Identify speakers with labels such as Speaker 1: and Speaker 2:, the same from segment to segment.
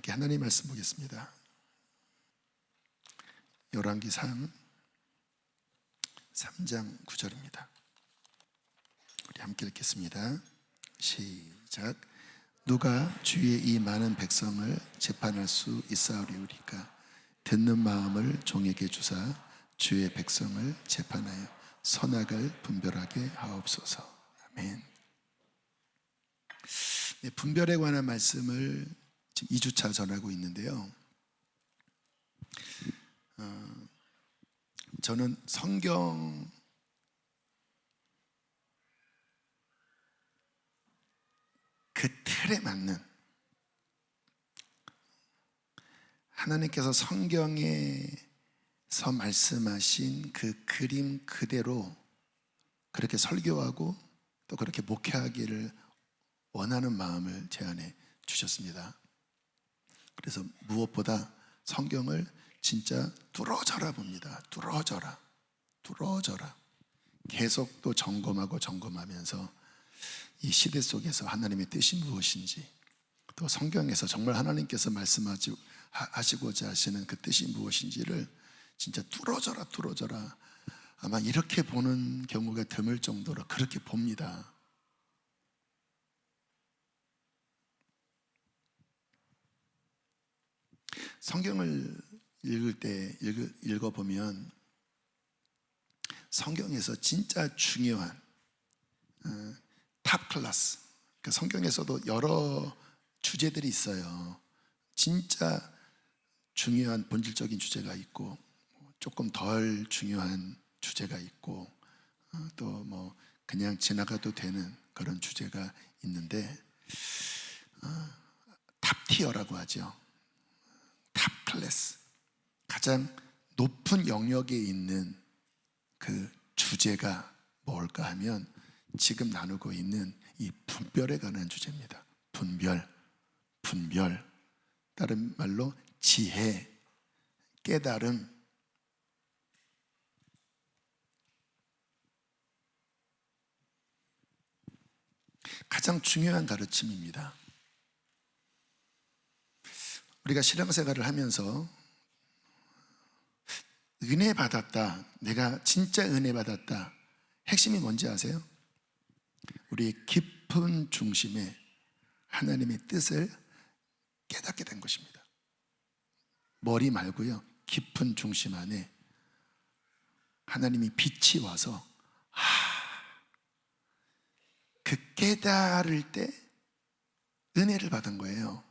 Speaker 1: 함께 하나님 말씀 보겠습니다. 열왕기상 3장 9절입니다. 우리 함께 읽겠습니다. 시작. 누가 주의 이 많은 백성을 재판할 수 있사오리우리까? 듣는 마음을 종에게 주사 주의 백성을 재판하여 선악을 분별하게 하옵소서. 아멘. 네, 분별에 관한 말씀을 지금 2주차 전하고 있는데요. 저는 성경 그 틀에 맞는, 하나님께서 성경에서 말씀하신 그 그림 그대로 그렇게 설교하고 또 그렇게 목회하기를 원하는 마음을 제 안에 주셨습니다. 그래서 무엇보다 성경을 진짜 뚫어져라 봅니다. 뚫어져라. 계속 또 점검하면서 이 시대 속에서 하나님의 뜻이 무엇인지, 또 성경에서 정말 하나님께서 말씀하시고자 하시는 그 뜻이 무엇인지를 진짜 뚫어져라. 아마 이렇게 보는 경우가 드물 정도로 그렇게 봅니다. 성경을 읽어보면 성경에서 진짜 중요한 탑 클래스, 그러니까 성경에서도 여러 주제들이 있어요. 진짜 중요한 본질적인 주제가 있고, 조금 덜 중요한 주제가 있고, 또 뭐 그냥 지나가도 되는 그런 주제가 있는데, 탑티어라고 하죠. 탑 클래스, 가장 높은 영역에 있는 그 주제가 뭘까 하면 지금 나누고 있는 이 분별에 관한 주제입니다. 분별. 다른 말로 지혜, 깨달음. 가장 중요한 가르침입니다. 우리가 신앙생활을 하면서 은혜 받았다, 내가 진짜 은혜 받았다, 핵심이 뭔지 아세요? 우리의 깊은 중심에 하나님의 뜻을 깨닫게 된 것입니다. 머리 말고요, 깊은 중심 안에 하나님이 빛이 와서 그 깨달을 때 은혜를 받은 거예요.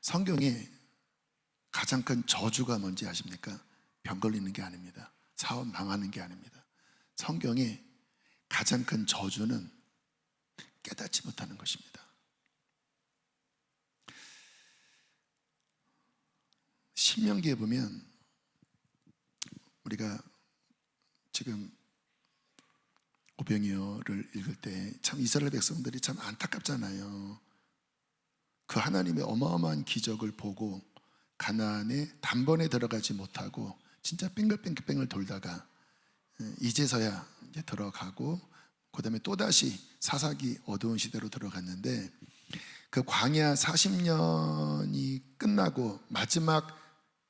Speaker 1: 성경에 가장 큰 저주가 뭔지 아십니까? 병 걸리는 게 아닙니다. 사업 망하는 게 아닙니다. 성경에 가장 큰 저주는 깨닫지 못하는 것입니다. 신명기에 보면 우리가 지금 오병이어를 읽을 때 참 이스라엘 백성들이 참 안타깝잖아요. 그 하나님의 어마어마한 기적을 보고 가나안에 단번에 들어가지 못하고 진짜 빙글빙글 돌다가 이제서야 이제 들어가고, 그 다음에 또다시 사사기 어두운 시대로 들어갔는데, 그 광야 40년이 끝나고 마지막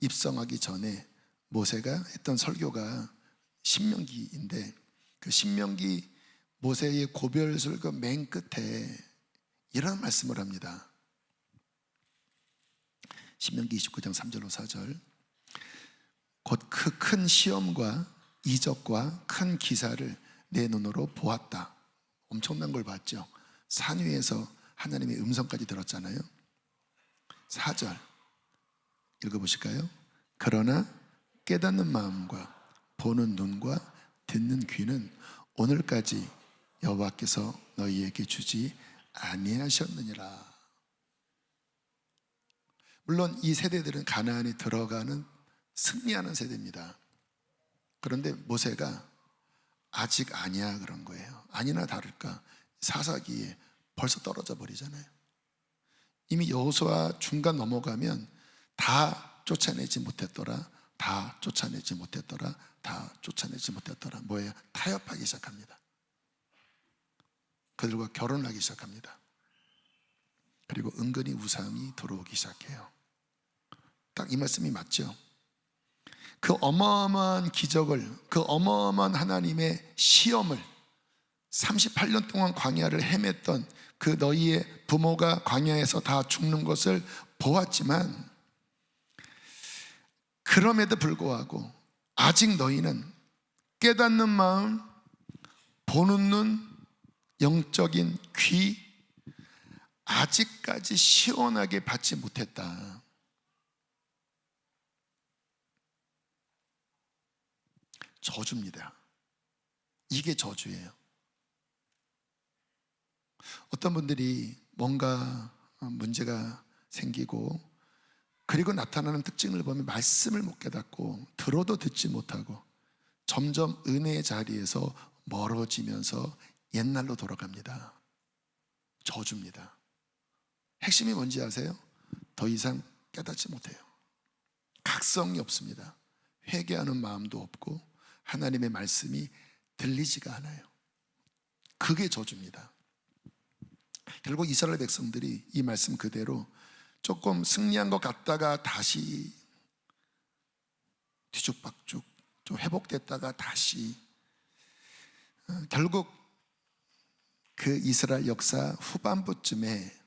Speaker 1: 입성하기 전에 모세가 했던 설교가 신명기인데, 그 신명기 모세의 고별설교 맨 끝에 이런 말씀을 합니다. 신명기 29장 3절로 4절. 곧 그 큰 시험과 이적과 큰 기사를 내 눈으로 보았다. 엄청난 걸 봤죠. 산 위에서 하나님의 음성까지 들었잖아요. 4절 읽어보실까요? 그러나 깨닫는 마음과 보는 눈과 듣는 귀는 오늘까지 여호와께서 너희에게 주지 아니하셨느니라. 물론 이 세대들은 가나안에 들어가는 승리하는 세대입니다. 그런데 모세가 아직 아니야 그런 거예요. 아니나 다를까 사사기에 벌써 떨어져 버리잖아요. 이미 여호수아 중간 넘어가면 다 쫓아내지 못했더라. 뭐예요? 타협하기 시작합니다. 그들과 결혼하기 시작합니다. 그리고 은근히 우상이 들어오기 시작해요. 딱 이 말씀이 맞죠? 그 어마어마한 기적을, 그 어마어마한 하나님의 시험을 38년 동안 광야를 헤맸던 그 너희의 부모가 광야에서 다 죽는 것을 보았지만, 그럼에도 불구하고 아직 너희는 깨닫는 마음, 보는 눈, 영적인 귀, 아직까지 시원하게 받지 못했다. 저주입니다. 이게 저주예요. 어떤 분들이 뭔가 문제가 생기고 그리고 나타나는 특징을 보면 말씀을 못 깨닫고 들어도 듣지 못하고 점점 은혜의 자리에서 멀어지면서 옛날로 돌아갑니다. 저주입니다. 핵심이 뭔지 아세요? 더 이상 깨닫지 못해요. 각성이 없습니다. 회개하는 마음도 없고 하나님의 말씀이 들리지가 않아요. 그게 저주입니다. 결국 이스라엘 백성들이 이 말씀 그대로 조금 승리한 것 같다가 다시 뒤죽박죽 좀 회복됐다가 다시, 결국 그 이스라엘 역사 후반부쯤에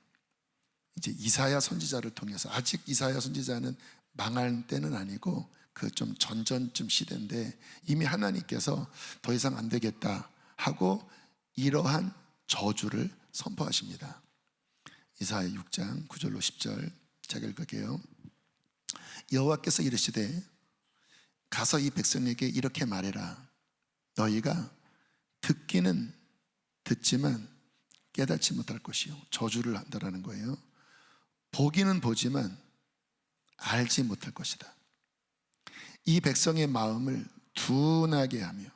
Speaker 1: 이제 이사야 선지자를 통해서, 아직 이사야 선지자는 망할 때는 아니고 그 좀 전전쯤 시대인데 이미 하나님께서 더 이상 안 되겠다 하고 이러한 저주를 선포하십니다. 이사야 6장 9절로 10절 제가 읽을게요. 여호와께서 이르시되 가서 이 백성에게 이렇게 말해라. 너희가 듣기는 듣지만 깨닫지 못할 것이요, 저주를 한다라는 거예요. 보기는 보지만 알지 못할 것이다. 이 백성의 마음을 둔하게 하며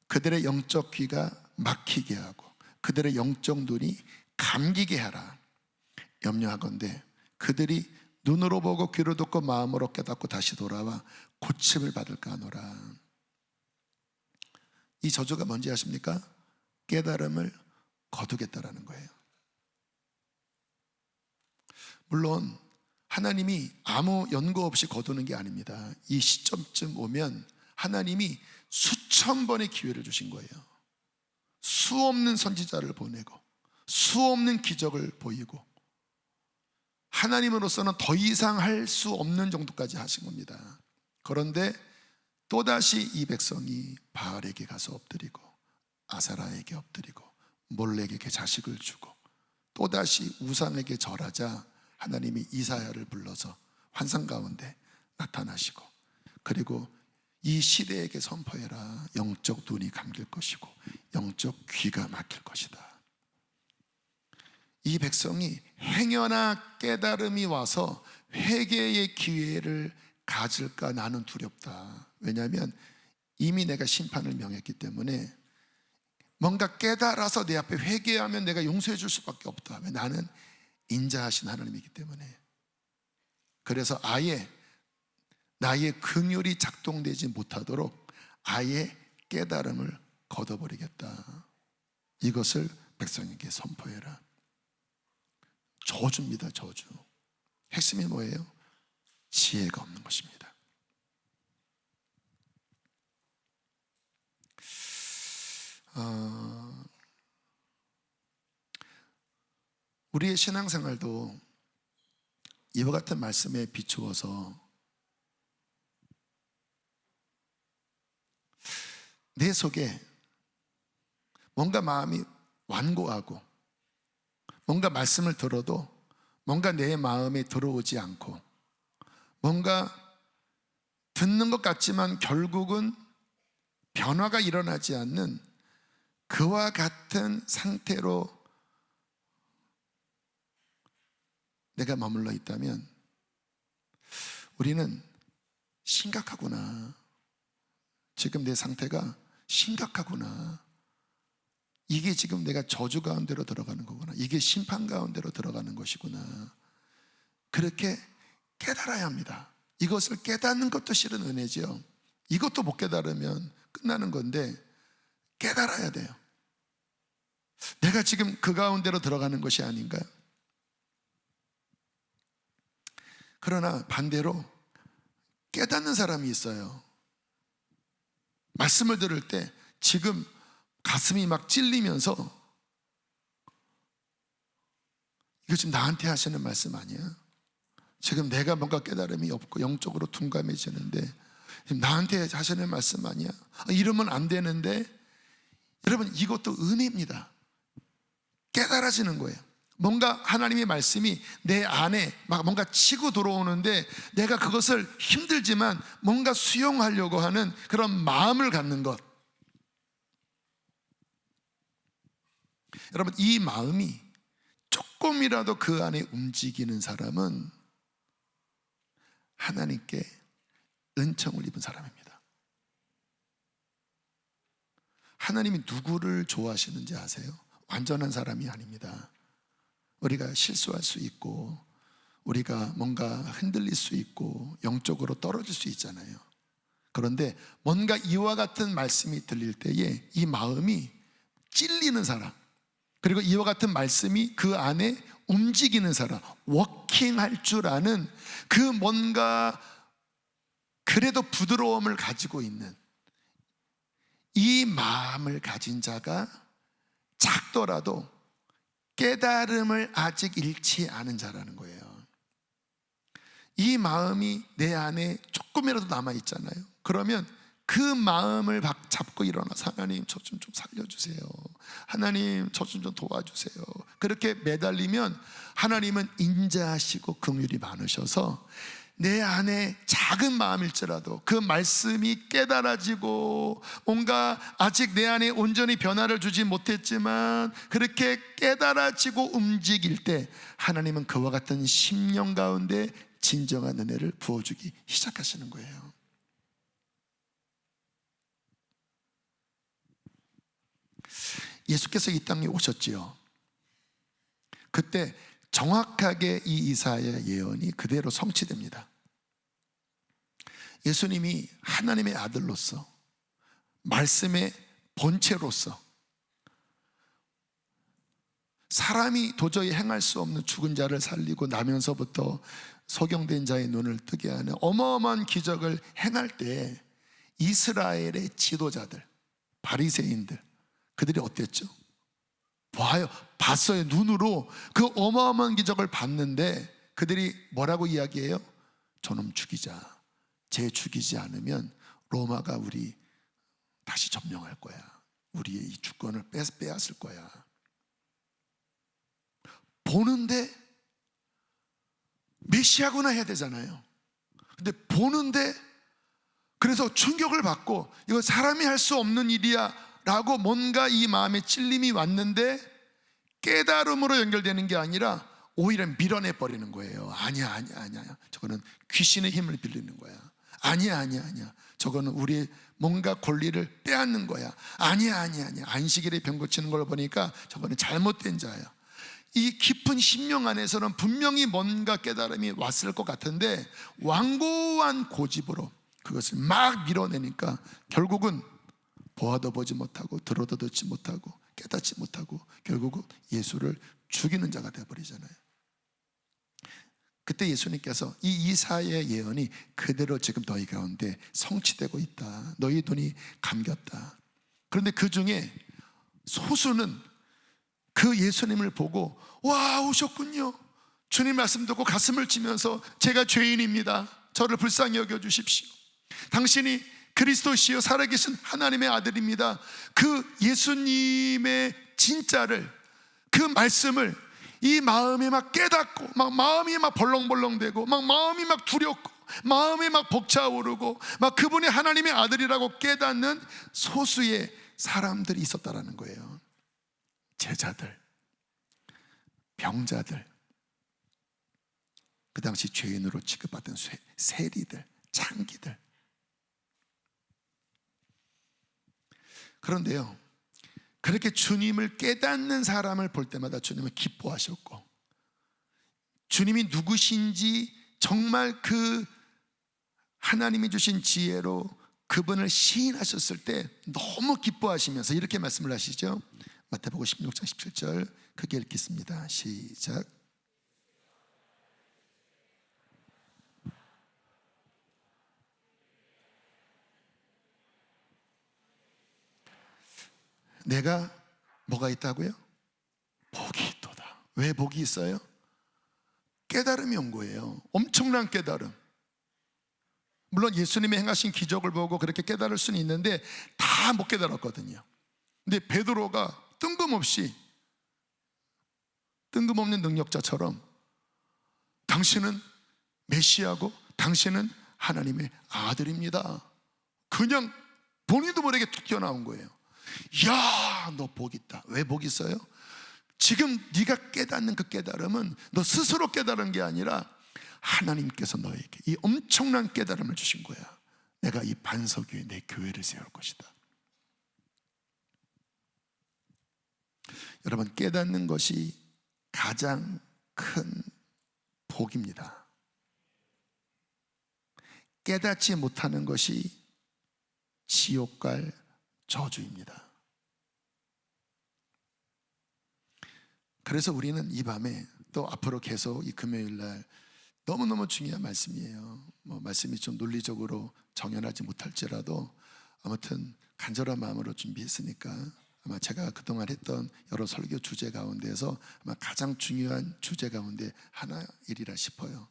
Speaker 1: 그들의 영적 귀가 막히게 하고 그들의 영적 눈이 감기게 하라. 염려하건대 그들이 눈으로 보고 귀로 듣고 마음으로 깨닫고 다시 돌아와 고침을 받을까 하노라. 이 저주가 뭔지 아십니까? 깨달음을 거두겠다라는 거예요. 물론 하나님이 아무 연고 없이 거두는 게 아닙니다. 이 시점쯤 오면 하나님이 수천 번의 기회를 주신 거예요. 수없는 선지자를 보내고 수없는 기적을 보이고 하나님으로서는 더 이상 할 수 없는 정도까지 하신 겁니다. 그런데 또다시 이 백성이 바알에게 가서 엎드리고 아사라에게 엎드리고 몰렉에게 자식을 주고 또다시 우상에게 절하자 하나님이 이사야를 불러서 환상 가운데 나타나시고, 그리고 이 시대에게 선포해라. 영적 눈이 감길 것이고 영적 귀가 막힐 것이다. 이 백성이 행여나 깨달음이 와서 회개의 기회를 가질까 나는 두렵다. 왜냐하면 이미 내가 심판을 명했기 때문에 뭔가 깨달아서 내 앞에 회개하면 내가 용서해 줄 수밖에 없다. 왜? 나는 인자하신 하나님이기 때문에. 그래서 아예 나의 긍휼이 작동되지 못하도록 아예 깨달음을 걷어버리겠다. 이것을 백성에게 선포해라. 저주입니다. 저주. 핵심이 뭐예요? 지혜가 없는 것입니다. 우리의 신앙생활도 이와 같은 말씀에 비추어서 내 속에 뭔가 마음이 완고하고 뭔가 말씀을 들어도 뭔가 내 마음에 들어오지 않고 뭔가 듣는 것 같지만 결국은 변화가 일어나지 않는 그와 같은 상태로 내가 머물러 있다면 우리는 심각하구나. 지금 내 상태가 심각하구나. 이게 지금 내가 저주 가운데로 들어가는 거구나. 이게 심판 가운데로 들어가는 것이구나. 그렇게 깨달아야 합니다. 이것을 깨닫는 것도 실은 은혜죠. 이것도 못 깨달으면 끝나는 건데 깨달아야 돼요. 내가 지금 그 가운데로 들어가는 것이 아닌가요? 그러나 반대로 깨닫는 사람이 있어요. 말씀을 들을 때 지금 가슴이 막 찔리면서 이거 지금 나한테 하시는 말씀 아니야? 지금 내가 뭔가 깨달음이 없고 영적으로 둔감해지는데 지금 나한테 하시는 말씀 아니야? 이러면 안 되는데. 여러분, 이것도 은혜입니다. 깨달아지는 거예요. 뭔가 하나님의 말씀이 내 안에 막 뭔가 치고 들어오는데 내가 그것을 힘들지만 뭔가 수용하려고 하는 그런 마음을 갖는 것. 여러분, 이 마음이 조금이라도 그 안에 움직이는 사람은 하나님께 은총을 입은 사람입니다. 하나님이 누구를 좋아하시는지 아세요? 완전한 사람이 아닙니다. 우리가 실수할 수 있고 우리가 뭔가 흔들릴 수 있고 영적으로 떨어질 수 있잖아요. 그런데 뭔가 이와 같은 말씀이 들릴 때에 이 마음이 찔리는 사람, 그리고 이와 같은 말씀이 그 안에 움직이는 사람, 워킹할 줄 아는 그 뭔가 그래도 부드러움을 가지고 있는 이 마음을 가진 자가 작더라도 깨달음을 아직 잃지 않은 자라는 거예요. 이 마음이 내 안에 조금이라도 남아있잖아요. 그러면 그 마음을 잡고 일어나서 하나님 저 좀 살려주세요. 하나님 저 좀 도와주세요. 그렇게 매달리면 하나님은 인자하시고 긍휼이 많으셔서 내 안에 작은 마음일지라도 그 말씀이 깨달아지고 뭔가 아직 내 안에 온전히 변화를 주지 못했지만 그렇게 깨달아지고 움직일 때 하나님은 그와 같은 심령 가운데 진정한 은혜를 부어주기 시작하시는 거예요. 예수께서 이 땅에 오셨지요. 그때 정확하게 이 이사야의 예언이 그대로 성취됩니다. 예수님이 하나님의 아들로서 말씀의 본체로서 사람이 도저히 행할 수 없는 죽은 자를 살리고 나면서부터 소경된 자의 눈을 뜨게 하는 어마어마한 기적을 행할 때 이스라엘의 지도자들, 바리새인들, 그들이 어땠죠? 봤어요. 눈으로 그 어마어마한 기적을 봤는데 그들이 뭐라고 이야기해요? 저놈 죽이자. 쟤 죽이지 않으면 로마가 우리 다시 점령할 거야. 우리의 이 주권을 빼앗을 거야. 보는데 메시아구나 해야 되잖아요. 근데 보는데 그래서 충격을 받고 이거 사람이 할 수 없는 일이야 라고 뭔가 이 마음에 찔림이 왔는데 깨달음으로 연결되는 게 아니라 오히려 밀어내 버리는 거예요. 아니야. 저거는 귀신의 힘을 빌리는 거야. 아니야. 저거는 우리의 뭔가 권리를 빼앗는 거야. 아니야. 안식일에 병 고치는 걸 보니까 저거는 잘못된 자야. 이 깊은 심령 안에서는 분명히 뭔가 깨달음이 왔을 것 같은데 완고한 고집으로 그것을 막 밀어내니까 결국은 보아도 보지 못하고 들어도 듣지 못하고 깨닫지 못하고 결국은 예수를 죽이는 자가 되어버리잖아요. 그때 예수님께서 이 이사야의 예언이 그대로 지금 너희 가운데 성취되고 있다. 너희 눈이 감겼다. 그런데 그 중에 소수는 그 예수님을 보고 와, 오셨군요. 주님 말씀 듣고 가슴을 치면서 제가 죄인입니다. 저를 불쌍히 여겨주십시오. 당신이 그리스도시요 살아계신 하나님의 아들입니다. 그 예수님의 진짜를, 그 말씀을 이 마음에 막 깨닫고 막 마음이 막 벌렁벌렁대고 막 마음이 막 두렵고 마음이 막 벅차오르고 막 그분이 하나님의 아들이라고 깨닫는 소수의 사람들이 있었다라는 거예요. 제자들, 병자들, 그 당시 죄인으로 취급받던 세리들, 창기들. 그런데요, 그렇게 주님을 깨닫는 사람을 볼 때마다 주님은 기뻐하셨고 주님이 누구신지 정말 그 하나님이 주신 지혜로 그분을 시인하셨을 때 너무 기뻐하시면서 이렇게 말씀을 하시죠. 마태복음 16장 17절 크게 읽겠습니다. 시작. 내가 뭐가 있다고요? 복이 있도다. 왜 복이 있어요? 깨달음이 온 거예요. 엄청난 깨달음. 물론 예수님이 행하신 기적을 보고 그렇게 깨달을 수는 있는데 다 못 깨달았거든요. 근데 베드로가 뜬금없는 능력자처럼 당신은 메시아고 당신은 하나님의 아들입니다. 그냥 본인도 모르게 툭 튀어나온 거예요. 야, 너 복 있다. 왜 복 있어요? 지금 네가 깨닫는 그 깨달음은 너 스스로 깨달은 게 아니라 하나님께서 너에게 이 엄청난 깨달음을 주신 거야. 내가 이 반석 위에 내 교회를 세울 것이다. 여러분, 깨닫는 것이 가장 큰 복입니다. 깨닫지 못하는 것이 지옥 갈 저주입니다. 그래서 우리는 이 밤에 또 앞으로 계속 이 금요일날 너무너무 중요한 말씀이에요. 말씀이 좀 논리적으로 정연하지 못할지라도 아무튼 간절한 마음으로 준비했으니까 아마 제가 그동안 했던 여러 설교 주제 가운데서 아마 가장 중요한 주제 가운데 하나이리라 싶어요.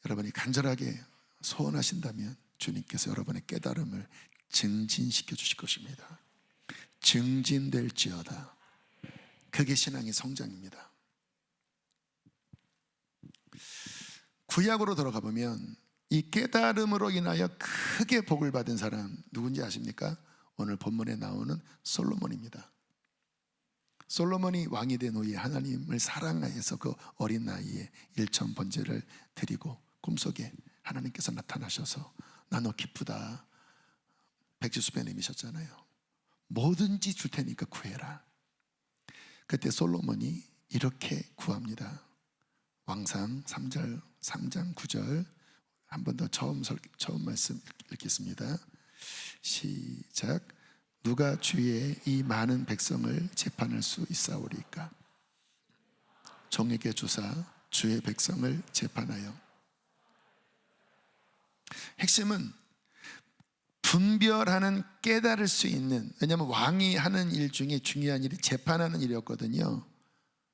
Speaker 1: 여러분이 간절하게 소원하신다면 주님께서 여러분의 깨달음을 증진시켜 주실 것입니다. 증진될지어다. 그게 신앙의 성장입니다. 구약으로 들어가 보면 이 깨달음으로 인하여 크게 복을 받은 사람 누군지 아십니까? 오늘 본문에 나오는 솔로몬입니다. 솔로몬이 왕이 된 후에 하나님을 사랑하여서 그 어린 나이에 일천 번제를 드리고 꿈속에 하나님께서 나타나셔서 나 너 기쁘다. 백지수배님이셨잖아요. 뭐든지 줄 테니까 구해라. 그때 솔로몬이 이렇게 구합니다. 왕상 3장 9절 한 번 더 처음 말씀 읽겠습니다. 시작. 누가 주의 이 많은 백성을 재판할 수 있사오리까? 종에게 주사 주의 백성을 재판하여. 핵심은 분별하는, 깨달을 수 있는, 왜냐하면 왕이 하는 일 중에 중요한 일이 재판하는 일이었거든요.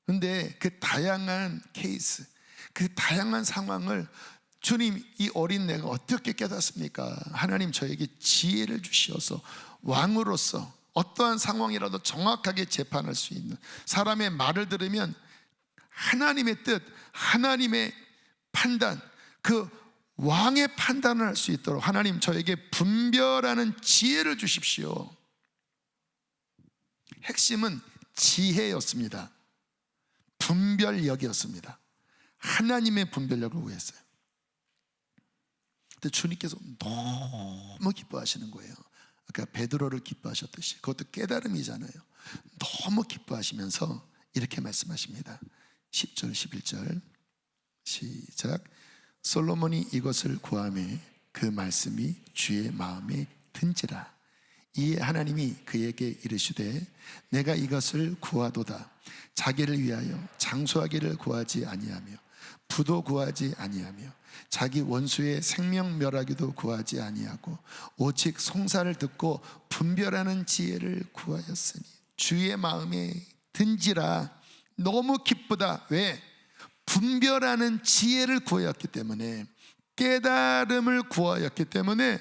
Speaker 1: 그런데 그 다양한 케이스, 그 다양한 상황을 주님, 이 어린 내가 어떻게 깨닫습니까? 하나님 저에게 지혜를 주시어서 왕으로서 어떠한 상황이라도 정확하게 재판할 수 있는, 사람의 말을 들으면 하나님의 뜻, 하나님의 판단, 그 왕의 판단을 할 수 있도록 하나님 저에게 분별하는 지혜를 주십시오. 핵심은 지혜였습니다. 분별력이었습니다. 하나님의 분별력을 구했어요. 근데 주님께서 너무 기뻐하시는 거예요. 아까 베드로를 기뻐하셨듯이 그것도 깨달음이잖아요. 너무 기뻐하시면서 이렇게 말씀하십니다. 10절 11절 시작. 솔로몬이 이것을 구하매 그 말씀이 주의 마음에 든지라. 이에 하나님이 그에게 이르시되 내가 이것을 구하도다. 자기를 위하여 장수하기를 구하지 아니하며 부도 구하지 아니하며 자기 원수의 생명 멸하기도 구하지 아니하고 오직 송사를 듣고 분별하는 지혜를 구하였으니 주의 마음에 든지라. 너무 기쁘다. 왜? 분별하는 지혜를 구하였기 때문에, 깨달음을 구하였기 때문에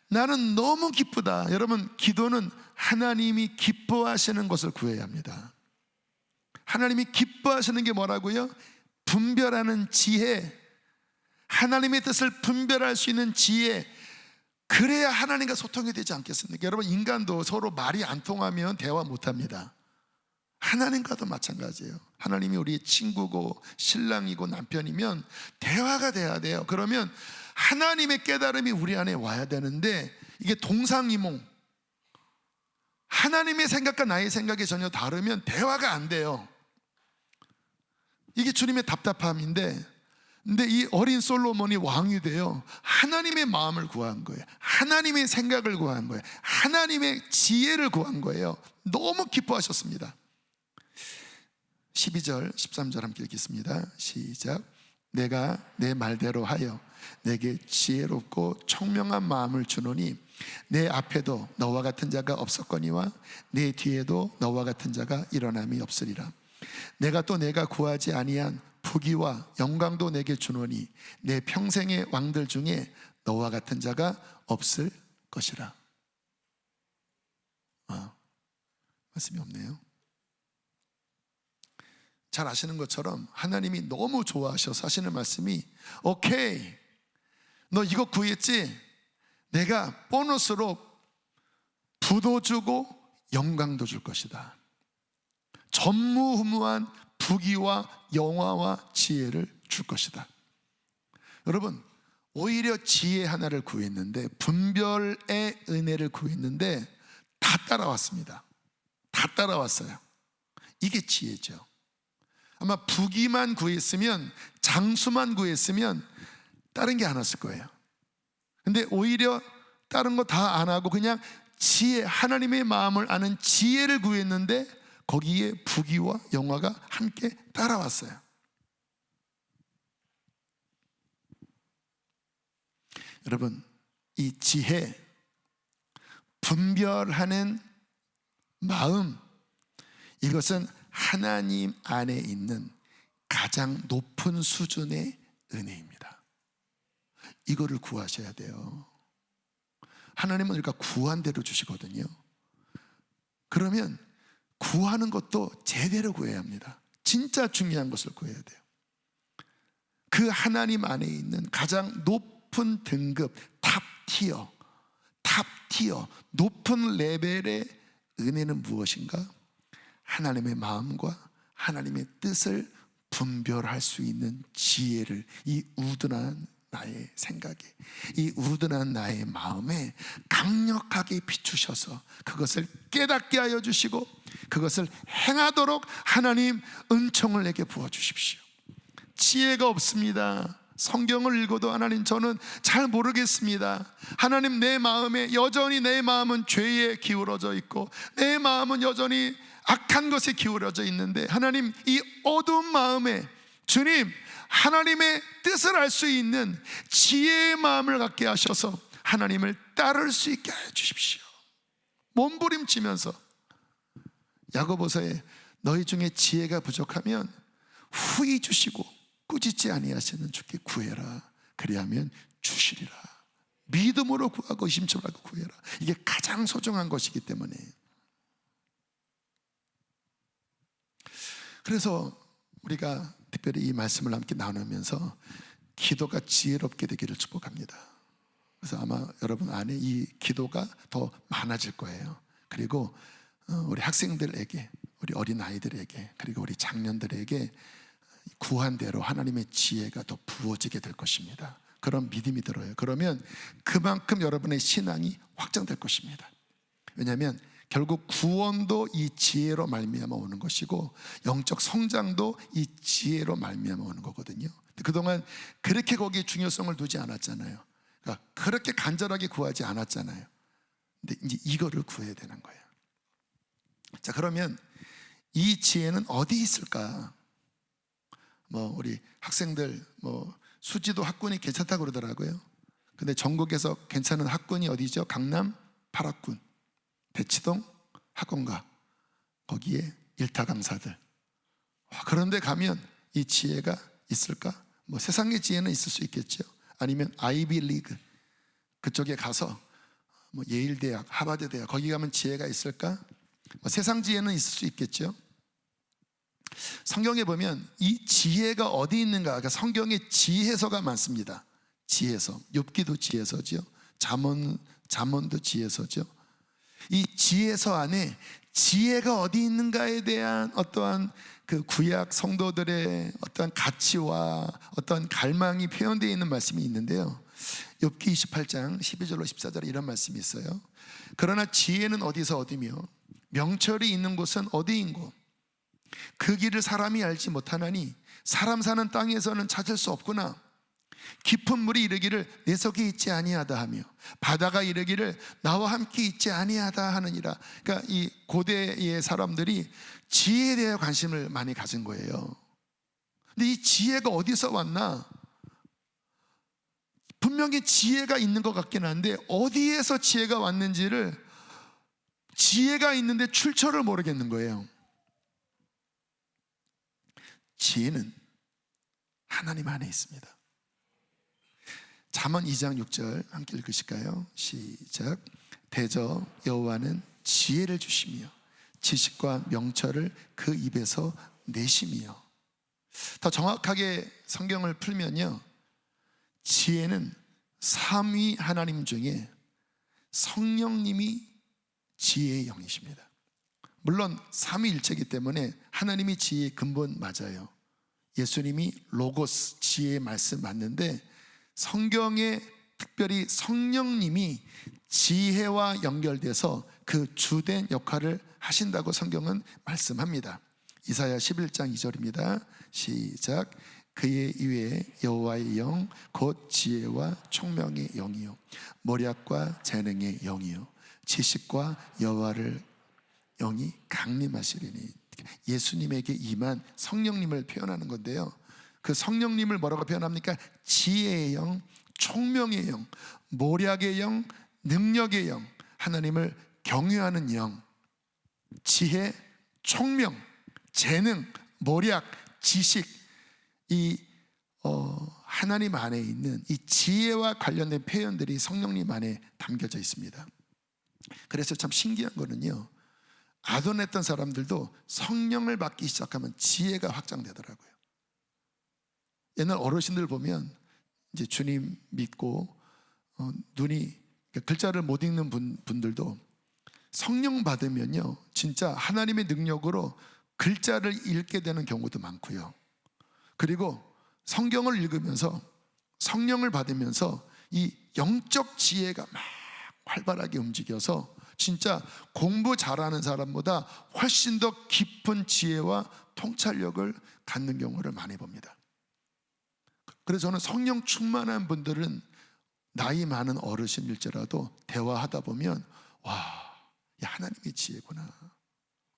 Speaker 1: 나는 너무 기쁘다. 여러분, 기도는 하나님이 기뻐하시는 것을 구해야 합니다. 하나님이 기뻐하시는 게 뭐라고요? 분별하는 지혜, 하나님의 뜻을 분별할 수 있는 지혜. 그래야 하나님과 소통이 되지 않겠습니까? 여러분, 인간도 서로 말이 안 통하면 대화 못합니다. 하나님과도 마찬가지예요. 하나님이 우리의 친구고 신랑이고 남편이면 대화가 돼야 돼요. 그러면 하나님의 깨달음이 우리 안에 와야 되는데 이게 동상이몽, 하나님의 생각과 나의 생각이 전혀 다르면 대화가 안 돼요. 이게 주님의 답답함인데, 근데 이 어린 솔로몬이 왕이 돼요. 하나님의 마음을 구한 거예요. 하나님의 생각을 구한 거예요. 하나님의 지혜를 구한 거예요. 너무 기뻐하셨습니다. 12절 13절 함께 읽겠습니다. 시작. 내가 내 말대로 하여 내게 지혜롭고 청명한 마음을 주노니 내 앞에도 너와 같은 자가 없었거니와 내 뒤에도 너와 같은 자가 일어남이 없으리라. 내가 또 내가 구하지 아니한 부귀와 영광도 내게 주노니 내 평생의 왕들 중에 너와 같은 자가 없을 것이라. 말씀이 없네요. 잘 아시는 것처럼 하나님이 너무 좋아하셔서 하시는 말씀이, 오케이, 너 이거 구했지? 내가 보너스로 부도 주고 영광도 줄 것이다. 전무후무한 부귀와 영화와 지혜를 줄 것이다. 여러분, 오히려 지혜 하나를 구했는데, 분별의 은혜를 구했는데 다 따라왔습니다. 다 따라왔어요. 이게 지혜죠. 아마 부귀만 구했으면, 장수만 구했으면 다른 게 안 왔을 거예요. 근데 오히려 다른 거 다 안 하고 그냥 지혜, 하나님의 마음을 아는 지혜를 구했는데 거기에 부귀와 영화가 함께 따라왔어요. 여러분, 이 지혜, 분별하는 마음, 이것은 하나님 안에 있는 가장 높은 수준의 은혜입니다. 이거를 구하셔야 돼요. 하나님은 우리가 구한 대로 주시거든요. 그러면 구하는 것도 제대로 구해야 합니다. 진짜 중요한 것을 구해야 돼요. 그 하나님 안에 있는 가장 높은 등급, 탑티어, 높은 레벨의 은혜는 무엇인가? 하나님의 마음과 하나님의 뜻을 분별할 수 있는 지혜를, 이 우둔한 나의 생각에, 이 우둔한 나의 마음에 강력하게 비추셔서 그것을 깨닫게 하여 주시고 그것을 행하도록 하나님 은총을 내게 부어주십시오. 지혜가 없습니다. 성경을 읽어도 하나님, 저는 잘 모르겠습니다. 하나님, 내 마음에 여전히, 내 마음은 죄에 기울어져 있고 내 마음은 여전히 악한 것에 기울어져 있는데, 하나님, 이 어두운 마음에 주님, 하나님의 뜻을 알 수 있는 지혜의 마음을 갖게 하셔서 하나님을 따를 수 있게 하여 주십시오. 몸부림치면서 야고보서에 너희 중에 지혜가 부족하면 후히 주시고 꾸짖지 아니하시는 주께 구해라. 그리하면 주시리라. 믿음으로 구하고 의심처럼 구해라. 이게 가장 소중한 것이기 때문에. 그래서 우리가 특별히 이 말씀을 함께 나누면서 기도가 지혜롭게 되기를 축복합니다. 그래서 아마 여러분 안에 이 기도가 더 많아질 거예요. 그리고 우리 학생들에게, 우리 어린아이들에게, 그리고 우리 장년들에게 구한 대로 하나님의 지혜가 더 부어지게 될 것입니다. 그런 믿음이 들어요. 그러면 그만큼 여러분의 신앙이 확장될 것입니다. 왜냐하면 결국 구원도 이 지혜로 말미암아 오는 것이고 영적 성장도 이 지혜로 말미암아 오는 거거든요. 그동안 그렇게 거기에 중요성을 두지 않았잖아요. 그러니까 그렇게 간절하게 구하지 않았잖아요. 근데 이제 이거를 구해야 되는 거예요. 자, 그러면 이 지혜는 어디 있을까? 우리 학생들 수지도 학군이 괜찮다고 그러더라고요. 근데 전국에서 괜찮은 학군이 어디죠? 강남 8학군, 대치동 학원가, 거기에 일타 강사들. 그런데 가면 이 지혜가 있을까? 세상의 지혜는 있을 수 있겠죠. 아니면 아이비 리그 그쪽에 가서 예일 대학, 하버드 대학, 거기 가면 지혜가 있을까? 세상 지혜는 있을 수 있겠죠. 성경에 보면 이 지혜가 어디 있는가? 그러니까 성경에 지혜서가 많습니다. 지혜서, 욥기도 지혜서죠. 잠언도 지혜서죠. 이 지혜서 안에 지혜가 어디 있는가에 대한 어떠한 그 구약 성도들의 어떠한 가치와 어떠한 갈망이 표현되어 있는 말씀이 있는데요. 욥기 28장 12절로 14절에 이런 말씀이 있어요. 그러나 지혜는 어디서 얻으며 명철이 있는 곳은 어디인고 그 길을 사람이 알지 못하나니 사람 사는 땅에서는 찾을 수 없구나. 깊은 물이 이르기를 내 속에 있지 아니하다 하며 바다가 이르기를 나와 함께 있지 아니하다 하느니라. 그러니까 이 고대의 사람들이 지혜에 대해 관심을 많이 가진 거예요. 근데 이 지혜가 어디서 왔나? 분명히 지혜가 있는 것 같긴 한데 어디에서 지혜가 왔는지를, 지혜가 있는데 출처를 모르겠는 거예요. 지혜는 하나님 안에 있습니다. 잠언 2장 6절 함께 읽으실까요? 시작. 대저 여호와는 지혜를 주시며 지식과 명철을 그 입에서 내심이요. 더 정확하게 성경을 풀면요, 지혜는 삼위 하나님 중에 성령님이 지혜의 영이십니다. 물론 삼위일체이기 때문에 하나님이 지혜의 근본 맞아요. 예수님이 로고스, 지혜의 말씀 맞는데 성경에 특별히 성령님이 지혜와 연결돼서 그 주된 역할을 하신다고 성경은 말씀합니다. 이사야 11장 2절입니다. 시작. 그의 위에 여호와의 영 곧 지혜와 총명의 영이요 모략과 재능의 영이요 지식과 여호와를 영이 강림하시리니. 예수님에게 임한 성령님을 표현하는 건데요, 그 성령님을 뭐라고 표현합니까? 지혜의 영, 총명의 영, 모략의 영, 능력의 영, 하나님을 경외하는 영. 지혜, 총명, 재능, 모략, 지식, 이 하나님 안에 있는 이 지혜와 관련된 표현들이 성령님 안에 담겨져 있습니다. 그래서 참 신기한 거는요, 아도냈던 사람들도 성령을 받기 시작하면 지혜가 확장되더라고요. 옛날 어르신들 보면 이제 주님 믿고 눈이, 글자를 못 읽는 분들도 성령 받으면요 진짜 하나님의 능력으로 글자를 읽게 되는 경우도 많고요. 그리고 성경을 읽으면서 성령을 받으면서 이 영적 지혜가 막 활발하게 움직여서 진짜 공부 잘하는 사람보다 훨씬 더 깊은 지혜와 통찰력을 갖는 경우를 많이 봅니다. 그래서 저는 성령 충만한 분들은 나이 많은 어르신일지라도 대화하다 보면 와, 하나님의 지혜구나,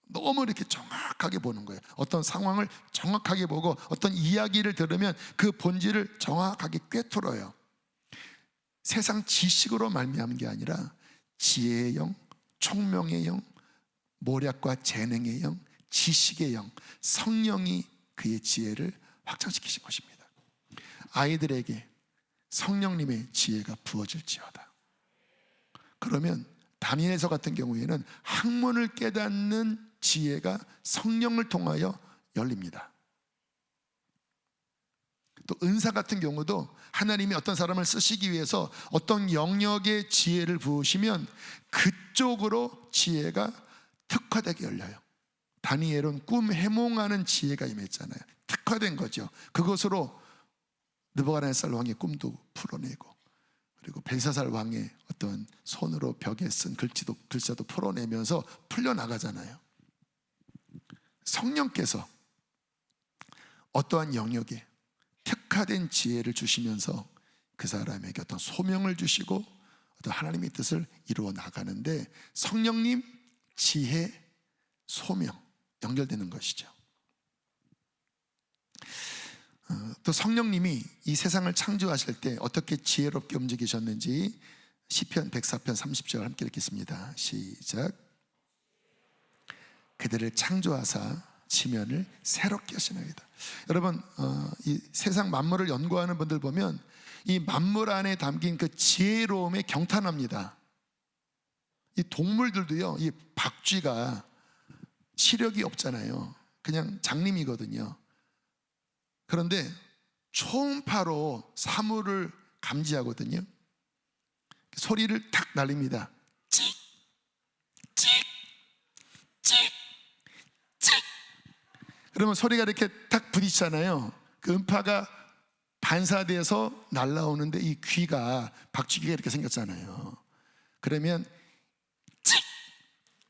Speaker 1: 너무 이렇게 정확하게 보는 거예요. 어떤 상황을 정확하게 보고 어떤 이야기를 들으면 그 본질을 정확하게 꿰뚫어요. 세상 지식으로 말미암은 게 아니라 지혜의 영, 총명의 영, 모략과 재능의 영, 지식의 영, 성령이 그의 지혜를 확장시키신 것입니다. 아이들에게 성령님의 지혜가 부어질지어다. 그러면 다니엘서 같은 경우에는 학문을 깨닫는 지혜가 성령을 통하여 열립니다. 또 은사 같은 경우도 하나님이 어떤 사람을 쓰시기 위해서 어떤 영역의 지혜를 부으시면 그쪽으로 지혜가 특화되게 열려요. 다니엘은 꿈 해몽하는 지혜가 임했잖아요. 특화된 거죠. 그것으로 느부갓네살 왕의 꿈도 풀어내고, 그리고 벨사살 왕의 어떤 손으로 벽에 쓴 글자도 풀어내면서 풀려나가잖아요. 성령께서 어떠한 영역에 특화된 지혜를 주시면서 그 사람에게 어떤 소명을 주시고 어떤 하나님의 뜻을 이루어 나가는데 성령님, 지혜, 소명 연결되는 것이죠. 또 성령님이 이 세상을 창조하실 때 어떻게 지혜롭게 움직이셨는지 시편 104편 30절 함께 읽겠습니다. 시작. 그들을 창조하사 지면을 새롭게 하시나이다. 여러분, 이 세상 만물을 연구하는 분들 보면 이 만물 안에 담긴 그 지혜로움에 경탄합니다. 이 동물들도요, 이 박쥐가 시력이 없잖아요. 그냥 장님이거든요. 그런데 초음파로 사물을 감지하거든요. 소리를 탁 날립니다. 찍, 찍, 찍, 찍. 그러면 소리가 이렇게 탁 부딪히잖아요. 그 음파가 반사돼서 날아오는데 이 귀가 박쥐귀가 이렇게 생겼잖아요. 그러면 찍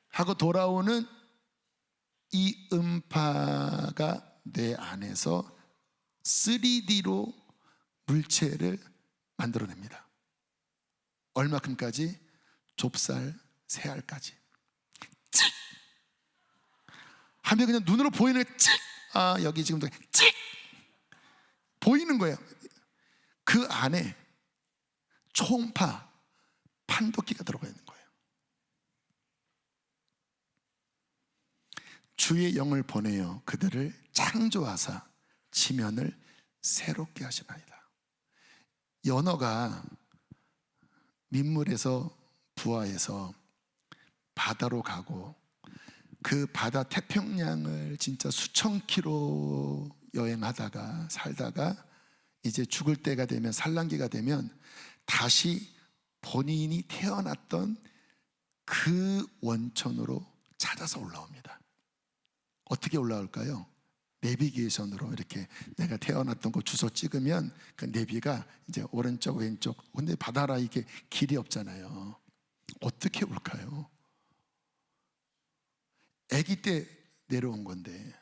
Speaker 1: 하고 돌아오는 이 음파가 뇌 안에서 3D로 물체를 만들어냅니다. 얼마큼까지? 좁쌀 3알까지. 찍! 하면 그냥 눈으로 보이는 찍! 아, 여기 지금 찍! 보이는 거예요. 그 안에 초음파 판독기가 들어가 있는 거예요. 주의 영을 보내어 그들을 창조하사 지면을 새롭게 하시나이다. 연어가 민물에서 부화해서 바다로 가고 그 바다 태평양을 진짜 수천 킬로 여행하다가 살다가 이제 죽을 때가 되면, 산란기가 되면 다시 본인이 태어났던 그 원천으로 찾아서 올라옵니다. 어떻게 올라올까요? 내비게이션으로 이렇게 내가 태어났던 곳 주소 찍으면 그 내비가 이제 오른쪽 왼쪽, 근데 바다라 이게 길이 없잖아요. 어떻게 올까요? 아기 때 내려온 건데,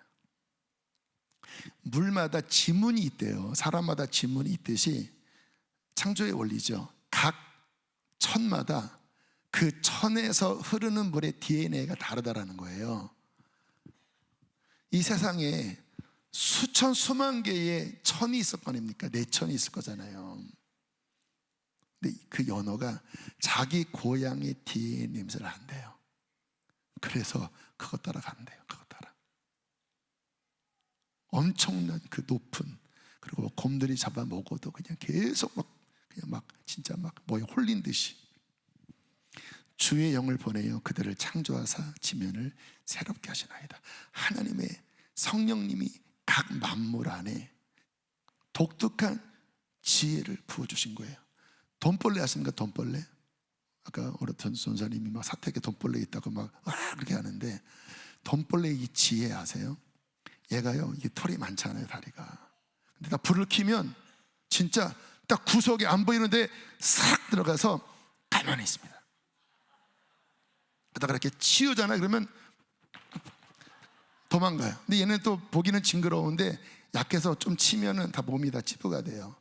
Speaker 1: 물마다 지문이 있대요. 사람마다 지문이 있듯이 창조의 원리죠. 각 천마다 그 천에서 흐르는 물의 DNA가 다르다라는 거예요. 이 세상에 수천 수만 개의 천이 있을 거 아닙니까? 내천이 있을 거잖아요. 근데 그 연어가 자기 고향의 DNA 냄새를 안대요. 그래서 그것 따라 간대요. 그것 따라. 엄청난 그 높은, 그리고 곰들이 잡아 먹어도 그냥 계속 그냥 진짜 뭐에 홀린 듯이 주의 영을 보내어 그들을 창조하사 지면을 새롭게 하시나이다. 하나님의 성령님이 각 만물 안에 독특한 지혜를 부어주신 거예요. 돈벌레 아십니까? 돈벌레. 아까 어떤 선사님이 사택에 돈벌레 있다고 그렇게 하는데, 돈벌레의 이 지혜 아세요? 얘가요, 이게 털이 많잖아요, 다리가. 근데 딱 불을 켜면 진짜 딱 구석에 안 보이는데 싹 들어가서 가만히 있습니다. 그러다가 이렇게 치우잖아요. 그러면 도망가요. 근데 얘는 또 보기는 징그러운데 약해서 좀 치면은 다 몸이 다 찌부가 돼요.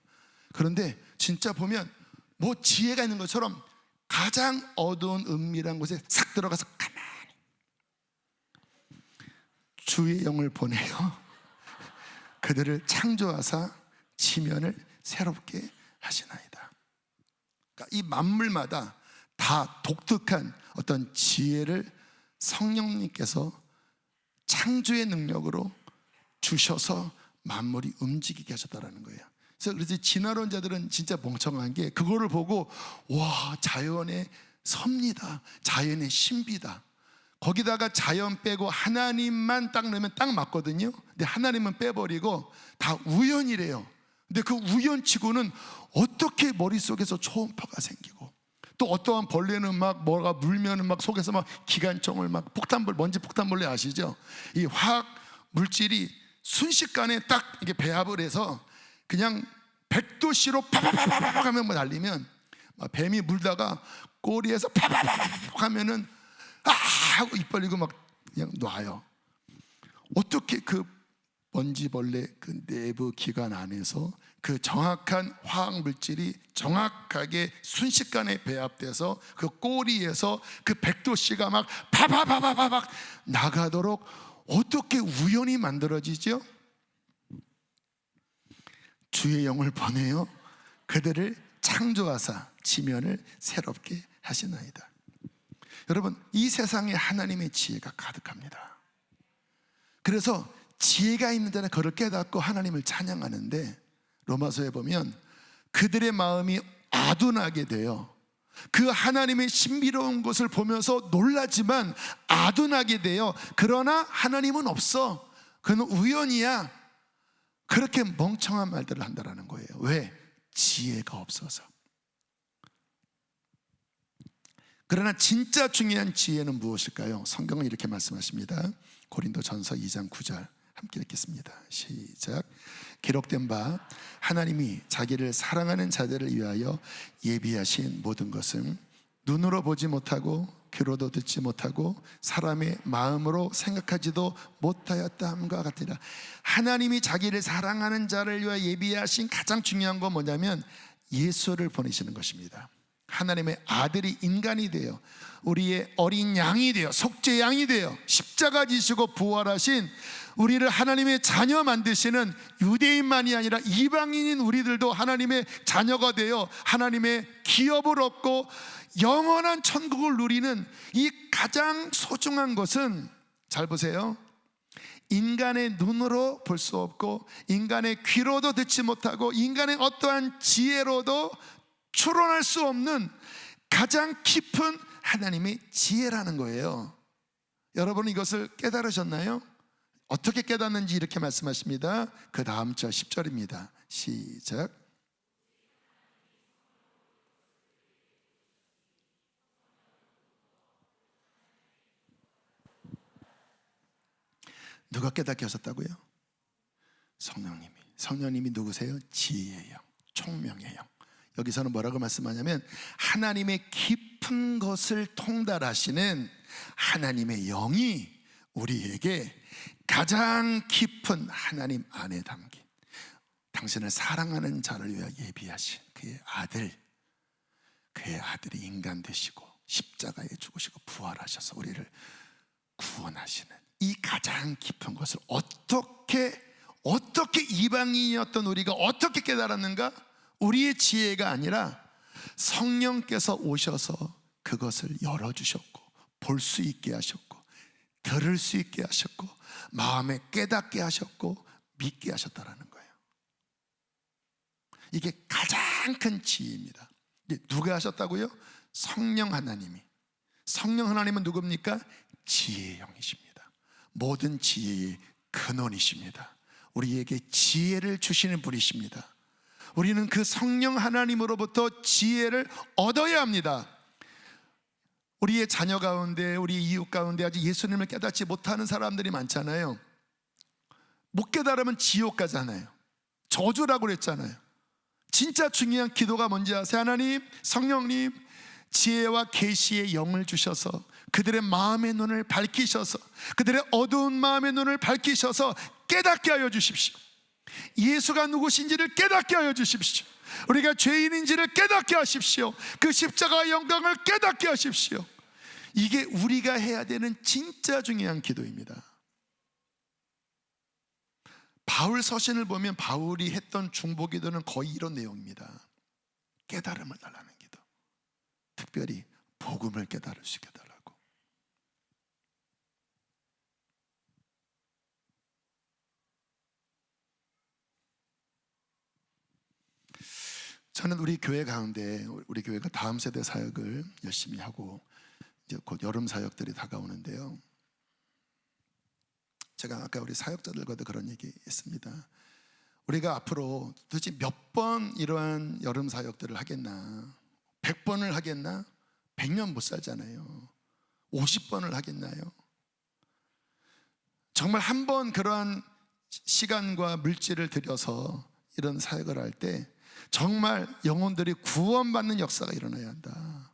Speaker 1: 그런데 진짜 보면 뭐 지혜가 있는 것처럼 가장 어두운 은밀한 곳에 싹 들어가서 가만히 주의 영을 보내요 그들을 창조하사 지면을 새롭게 하시나이다. 그러니까 이 만물마다 다 독특한 어떤 지혜를 성령님께서 창조의 능력으로 주셔서 만물이 움직이게 하셨다는 거예요. 그래서 진화론자들은 진짜 멍청한 게 그거를 보고 와, 자연의 섭리다, 자연의 신비다. 거기다가 자연 빼고 하나님만 딱 넣으면 딱 맞거든요. 근데 하나님은 빼버리고 다 우연이래요. 근데 그 우연치고는 어떻게 머릿속에서 초음파가 생기고, 또 어떠한 벌레는 뭐가 물면은 속에서 기관총을 폭탄벌, 먼지 폭탄벌레 아시죠? 이 화학 물질이 순식간에 딱 이게 배합을 해서 그냥 100도씨로 파파파파파 하면 날리면, 뱀이 물다가 꼬리에서 파파파파 하면은 하고 입 벌리고 그냥 놔요. 어떻게 그 먼지벌레 그 내부 기관 안에서 그 정확한 화학 물질이 정확하게 순식간에 배합돼서 그 꼬리에서 그 100도씨가 파파파파파 나가도록 어떻게 우연히 만들어지죠? 주의 영을 보내어 그들을 창조하사 지면을 새롭게 하시나이다. 여러분, 이 세상에 하나님의 지혜가 가득합니다. 그래서 지혜가 있는 자는 그를 깨닫고 하나님을 찬양하는데, 로마서에 보면 그들의 마음이 아둔하게 돼요. 그 하나님의 신비로운 것을 보면서 놀라지만 아둔하게 돼요. 그러나 하나님은 없어, 그는 우연이야, 그렇게 멍청한 말들을 한다는 거예요. 왜? 지혜가 없어서. 그러나 진짜 중요한 지혜는 무엇일까요? 성경은 이렇게 말씀하십니다. 고린도전서 2장 9절 함께 읽겠습니다. 시작. 기록된 바 하나님이 자기를 사랑하는 자들을 위하여 예비하신 모든 것은 눈으로 보지 못하고 귀로도 듣지 못하고 사람의 마음으로 생각하지도 못하였다 함과 같으리라. 하나님이 자기를 사랑하는 자를 위하여 예비하신 가장 중요한 건 뭐냐면 예수를 보내시는 것입니다. 하나님의 아들이 인간이 되어 우리의 어린 양이 되어 속죄 양이 되어 십자가 지시고 부활하신 우리를 하나님의 자녀 만드시는 유대인만이 아니라 이방인인 우리들도 하나님의 자녀가 되어 하나님의 기업을 얻고 영원한 천국을 누리는 이 가장 소중한 것은, 잘 보세요, 인간의 눈으로 볼 수 없고 인간의 귀로도 듣지 못하고 인간의 어떠한 지혜로도 추론할 수 없는 가장 깊은 하나님의 지혜라는 거예요. 여러분 이것을 깨달으셨나요? 어떻게 깨닫는지 이렇게 말씀하십니다. 그 다음 절 10절입니다 시작. 누가 깨닫게 하셨다고요? 성령님이. 성령님이 누구세요? 지혜의 영, 총명의 영. 여기서는 뭐라고 말씀하냐면 하나님의 깊은 것을 통달하시는 하나님의 영이 우리에게 가장 깊은 하나님 안에 담긴 당신을 사랑하는 자를 위하여 예비하신 그의 아들이 인간 되시고 십자가에 죽으시고 부활하셔서 우리를 구원하시는 이 가장 깊은 것을 어떻게 이방인이었던 우리가 어떻게 깨달았는가? 우리의 지혜가 아니라 성령께서 오셔서 그것을 열어주셨고 볼 수 있게 하셨고 들을 수 있게 하셨고 마음에 깨닫게 하셨고 믿게 하셨다라는 거예요. 이게 가장 큰 지혜입니다. 누가 하셨다고요? 성령 하나님이. 성령 하나님은 누굽니까? 지혜의 영이십니다. 모든 지혜의 근원이십니다. 우리에게 지혜를 주시는 분이십니다. 우리는 그 성령 하나님으로부터 지혜를 얻어야 합니다. 우리의 자녀 가운데, 우리 이웃 가운데 아직 예수님을 깨닫지 못하는 사람들이 많잖아요. 못 깨달으면 지옥 가잖아요. 저주라고 그랬잖아요. 진짜 중요한 기도가 뭔지 아세요? 하나님, 성령님, 지혜와 계시의 영을 주셔서 그들의 마음의 눈을 밝히셔서 그들의 어두운 마음의 눈을 밝히셔서 깨닫게 하여 주십시오. 예수가 누구신지를 깨닫게 하여 주십시오. 우리가 죄인인지를 깨닫게 하십시오. 그 십자가의 영광을 깨닫게 하십시오. 이게 우리가 해야 되는 진짜 중요한 기도입니다. 바울 서신을 보면 바울이 했던 중보기도는 거의 이런 내용입니다. 깨달음을 달라는 기도. 특별히 복음을 깨달을 수 있게 달라고. 저는 우리 교회 가운데 우리 교회가 다음 세대 사역을 열심히 하고 이제 곧 여름 사역들이 다가오는데요. 제가 아까 우리 사역자들과도 그런 얘기 했습니다. 우리가 앞으로 도대체 몇 번 이러한 여름 사역들을 하겠나? 100번을 하겠나? 100년 못 살잖아요. 50번을 하겠나요? 정말 한 번 그러한 시간과 물질을 들여서 이런 사역을 할 때 정말 영혼들이 구원받는 역사가 일어나야 한다.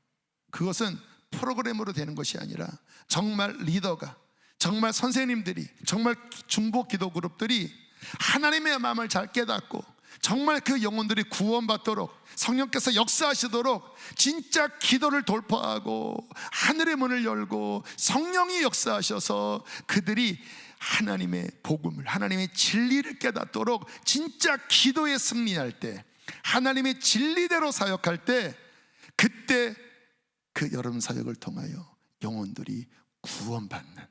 Speaker 1: 그것은 프로그램으로 되는 것이 아니라 정말 리더가, 정말 선생님들이, 정말 중보 기도 그룹들이 하나님의 마음을 잘 깨닫고 정말 그 영혼들이 구원받도록 성령께서 역사하시도록 진짜 기도를 돌파하고 하늘의 문을 열고 성령이 역사하셔서 그들이 하나님의 복음을, 하나님의 진리를 깨닫도록 진짜 기도에 승리할 때, 하나님의 진리대로 사역할 때, 그때 그 여름 사역을 통하여 영혼들이 구원받는,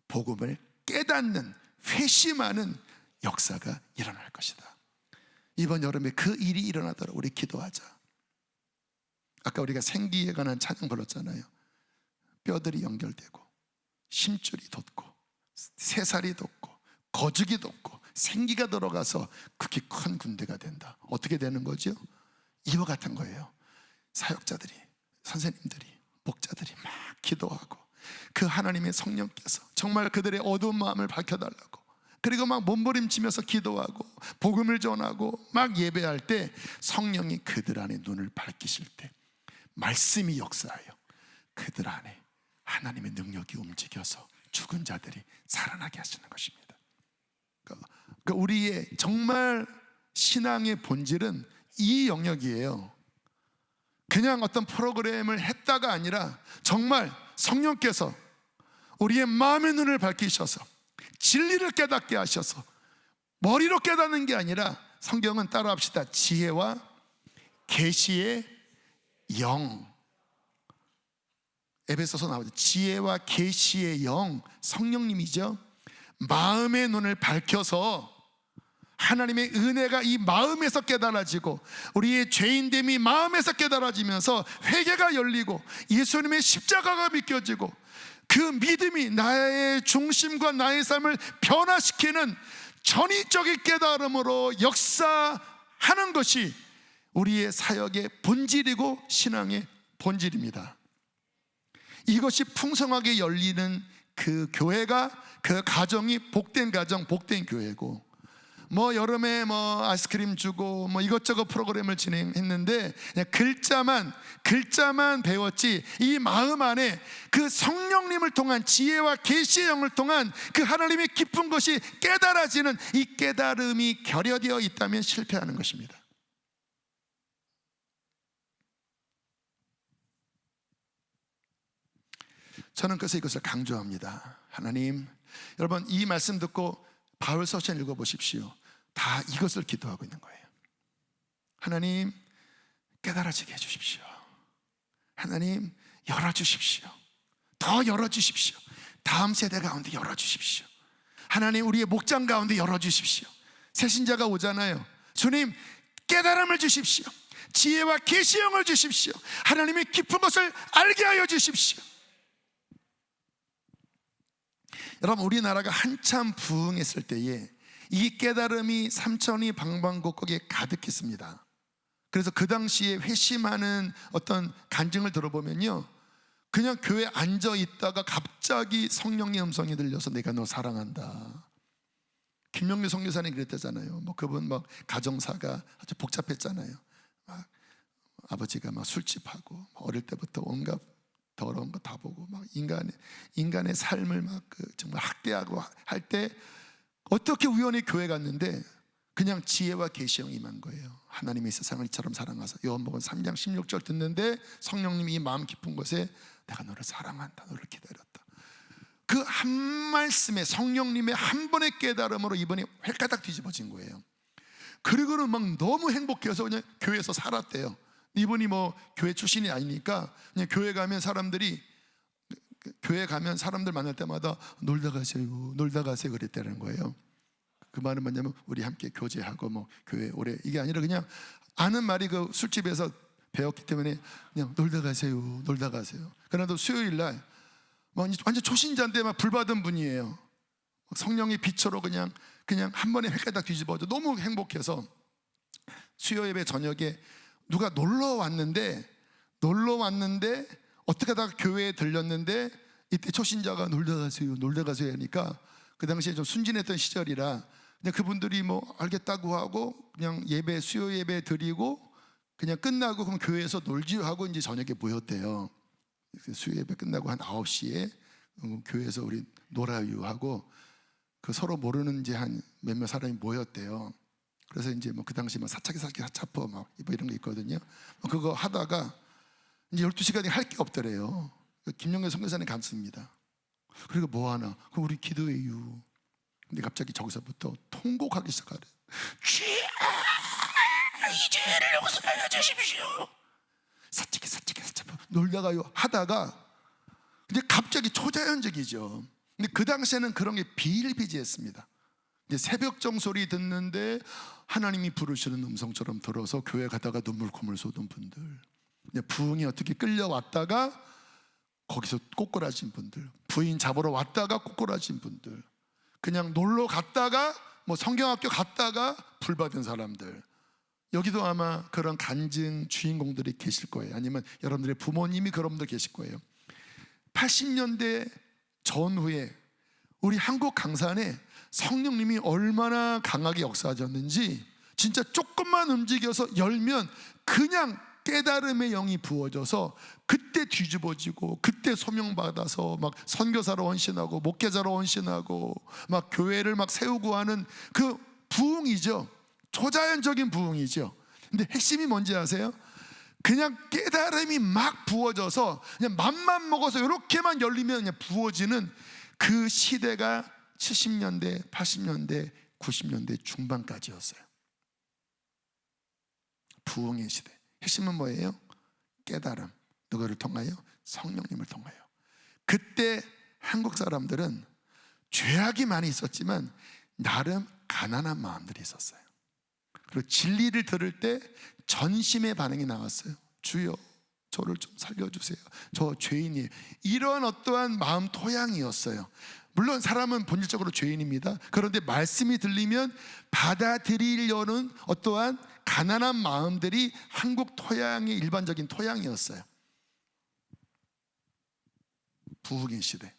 Speaker 1: 복음을 깨닫는, 회심하는 역사가 일어날 것이다. 이번 여름에 그 일이 일어나도록 우리 기도하자. 아까 우리가 생기에 관한 찬양 불렀잖아요. 뼈들이 연결되고 심줄이 돋고 새살이 돋고 거죽이 돋고 생기가 들어가서 그게 큰 군대가 된다. 어떻게 되는 거죠? 이와 같은 거예요. 사역자들이, 선생님들이, 목자들이 막 기도하고 그 하나님의 성령께서 정말 그들의 어두운 마음을 밝혀달라고, 그리고 막 몸부림치면서 기도하고 복음을 전하고 막 예배할 때 성령이 그들 안에 눈을 밝히실 때 말씀이 역사하여 그들 안에 하나님의 능력이 움직여서 죽은 자들이 살아나게 하시는 것입니다. 그러니까 우리의 정말 신앙의 본질은 이 영역이에요. 그냥 어떤 프로그램을 했다가 아니라 정말 성령께서 우리의 마음의 눈을 밝히셔서 진리를 깨닫게 하셔서 머리로 깨닫는 게 아니라, 성경은 따라합시다, 지혜와 계시의 영. 에베소서 나오죠. 지혜와 계시의 영, 성령님이죠. 마음의 눈을 밝혀서 하나님의 은혜가 이 마음에서 깨달아지고, 우리의 죄인됨이 마음에서 깨달아지면서 회개가 열리고 예수님의 십자가가 믿겨지고, 그 믿음이 나의 중심과 나의 삶을 변화시키는 전위적인 깨달음으로 역사하는 것이 우리의 사역의 본질이고 신앙의 본질입니다. 이것이 풍성하게 열리는 그 교회가, 그 가정이 복된 가정, 복된 교회고, 여름에 아이스크림 주고 이것저것 프로그램을 진행했는데 그냥 글자만 배웠지, 이 마음 안에 그 성령님을 통한 지혜와 계시의 영을 통한 그 하나님의 깊은 것이 깨달아지는 이 깨달음이 결여되어 있다면 실패하는 것입니다. 저는 그래서 이것을 강조합니다. 하나님, 여러분 이 말씀 듣고 바울 서신 읽어보십시오. 다 이것을 기도하고 있는 거예요. 하나님, 깨달아지게 해주십시오. 하나님, 열어주십시오. 더 열어주십시오. 다음 세대 가운데 열어주십시오. 하나님, 우리의 목장 가운데 열어주십시오. 새신자가 오잖아요. 주님, 깨달음을 주십시오. 지혜와 계시의 영을 주십시오. 하나님의 깊은 것을 알게 하여 주십시오. 여러분, 우리나라가 한참 부흥했을 때에 이 깨달음이 삼천리 방방곡곡에 가득했습니다. 그래서 그 당시에 회심하는 어떤 간증을 들어보면요, 그냥 교회에 앉아 있다가 갑자기 성령의 음성이 들려서 내가 너 사랑한다. 김명래 선교사님 그랬다잖아요. 그분 가정사가 아주 복잡했잖아요. 아버지가 술집하고 어릴 때부터 온갖 더러운 거 다 보고 인간의 삶을 정말 학대하고 할 때 어떻게 우연히 교회 갔는데 그냥 지혜와 계시형이 임한 거예요. 하나님이 세상을 이처럼 사랑하사. 요한복음 3장 16절 듣는데 성령님이 이 마음 깊은 곳에 내가 너를 사랑한다, 너를 기다렸다. 그 한 말씀에 성령님의 한 번의 깨달음으로 이번에 획가닥 뒤집어진 거예요. 그리고는 너무 행복해서 그냥 교회에서 살았대요. 이분이 교회 출신이 아니니까 그냥 교회 가면 사람들 만날 때마다 놀다 가세요 그랬다는 거예요. 그 말은 뭐냐면 우리 함께 교제하고 교회 오래, 이게 아니라 그냥 아는 말이 그 술집에서 배웠기 때문에 그냥 놀다 가세요. 그러나 수요일 날 완전 초신자인데 불 받은 분이에요. 성령의 빛으로 그냥 한 번에 획가닥 뒤집어져 너무 행복해서 수요 예배 저녁에 누가 놀러 왔는데 어떻게 하다가 교회에 들렸는데 이때 초신자가 놀다 가세요 하니까, 그 당시에 좀 순진했던 시절이라 그냥 그분들이 알겠다고 하고 그냥 수요 예배 드리고 그냥 끝나고 그럼 교회에서 놀지요 하고 이제 저녁에 모였대요. 수요 예배 끝나고 한 9시에 교회에서 우리 놀아요 하고 서로 모르는 이제 한 몇몇 사람이 모였대요. 그래서 이제 그 당시 사차포 이런 게 있거든요. 그거 하다가 이제 12시간이 할 게 없더래요. 김영래 선교사님 갔습니다. 그리고 뭐 하나? 그럼 우리 기도해요. 근데 갑자기 저기서부터 통곡하기 시작하래. 주여, 이 죄를 용서해 주십시오. 사차포 놀다가요 하다가 이제 갑자기 초자연적이죠. 근데 그 당시에는 그런 게 비일비재했습니다. 새벽 정소리 듣는데 하나님이 부르시는 음성처럼 들어서 교회 가다가 눈물 콧물 쏟은 분들, 부흥이 어떻게 끌려왔다가 거기서 꼬꾸라진 분들, 부인 잡으러 왔다가 꼬꾸라진 분들, 그냥 놀러 갔다가 성경학교 갔다가 불 받은 사람들, 여기도 아마 그런 간증 주인공들이 계실 거예요. 아니면 여러분들의 부모님이 그런 분들 계실 거예요. 80년대 전후에 우리 한국 강산에 성령님이 얼마나 강하게 역사하셨는지, 진짜 조금만 움직여서 열면 그냥 깨달음의 영이 부어져서 그때 뒤집어지고, 그때 소명받아서 선교사로 헌신하고 목회자로 헌신하고 교회를 세우고 하는 그 부흥이죠. 초자연적인 부흥이죠. 근데 핵심이 뭔지 아세요? 그냥 깨달음이 막 부어져서 그냥 맘만 먹어서 이렇게만 열리면 그냥 부어지는 그 시대가 70년대, 80년대, 90년대 중반까지였어요. 부흥의 시대. 핵심은 뭐예요? 깨달음. 누구를 통하여? 성령님을 통하여. 그때 한국 사람들은 죄악이 많이 있었지만 나름 가난한 마음들이 있었어요. 그리고 진리를 들을 때 전심의 반응이 나왔어요. 주여, 저를 좀 살려주세요. 저 죄인이에요. 이런 어떠한 마음 토양이었어요. 물론 사람은 본질적으로 죄인입니다. 그런데 말씀이 들리면 받아들이려는 어떠한 가난한 마음들이 한국 토양의 일반적인 토양이었어요. 부흥의 시대.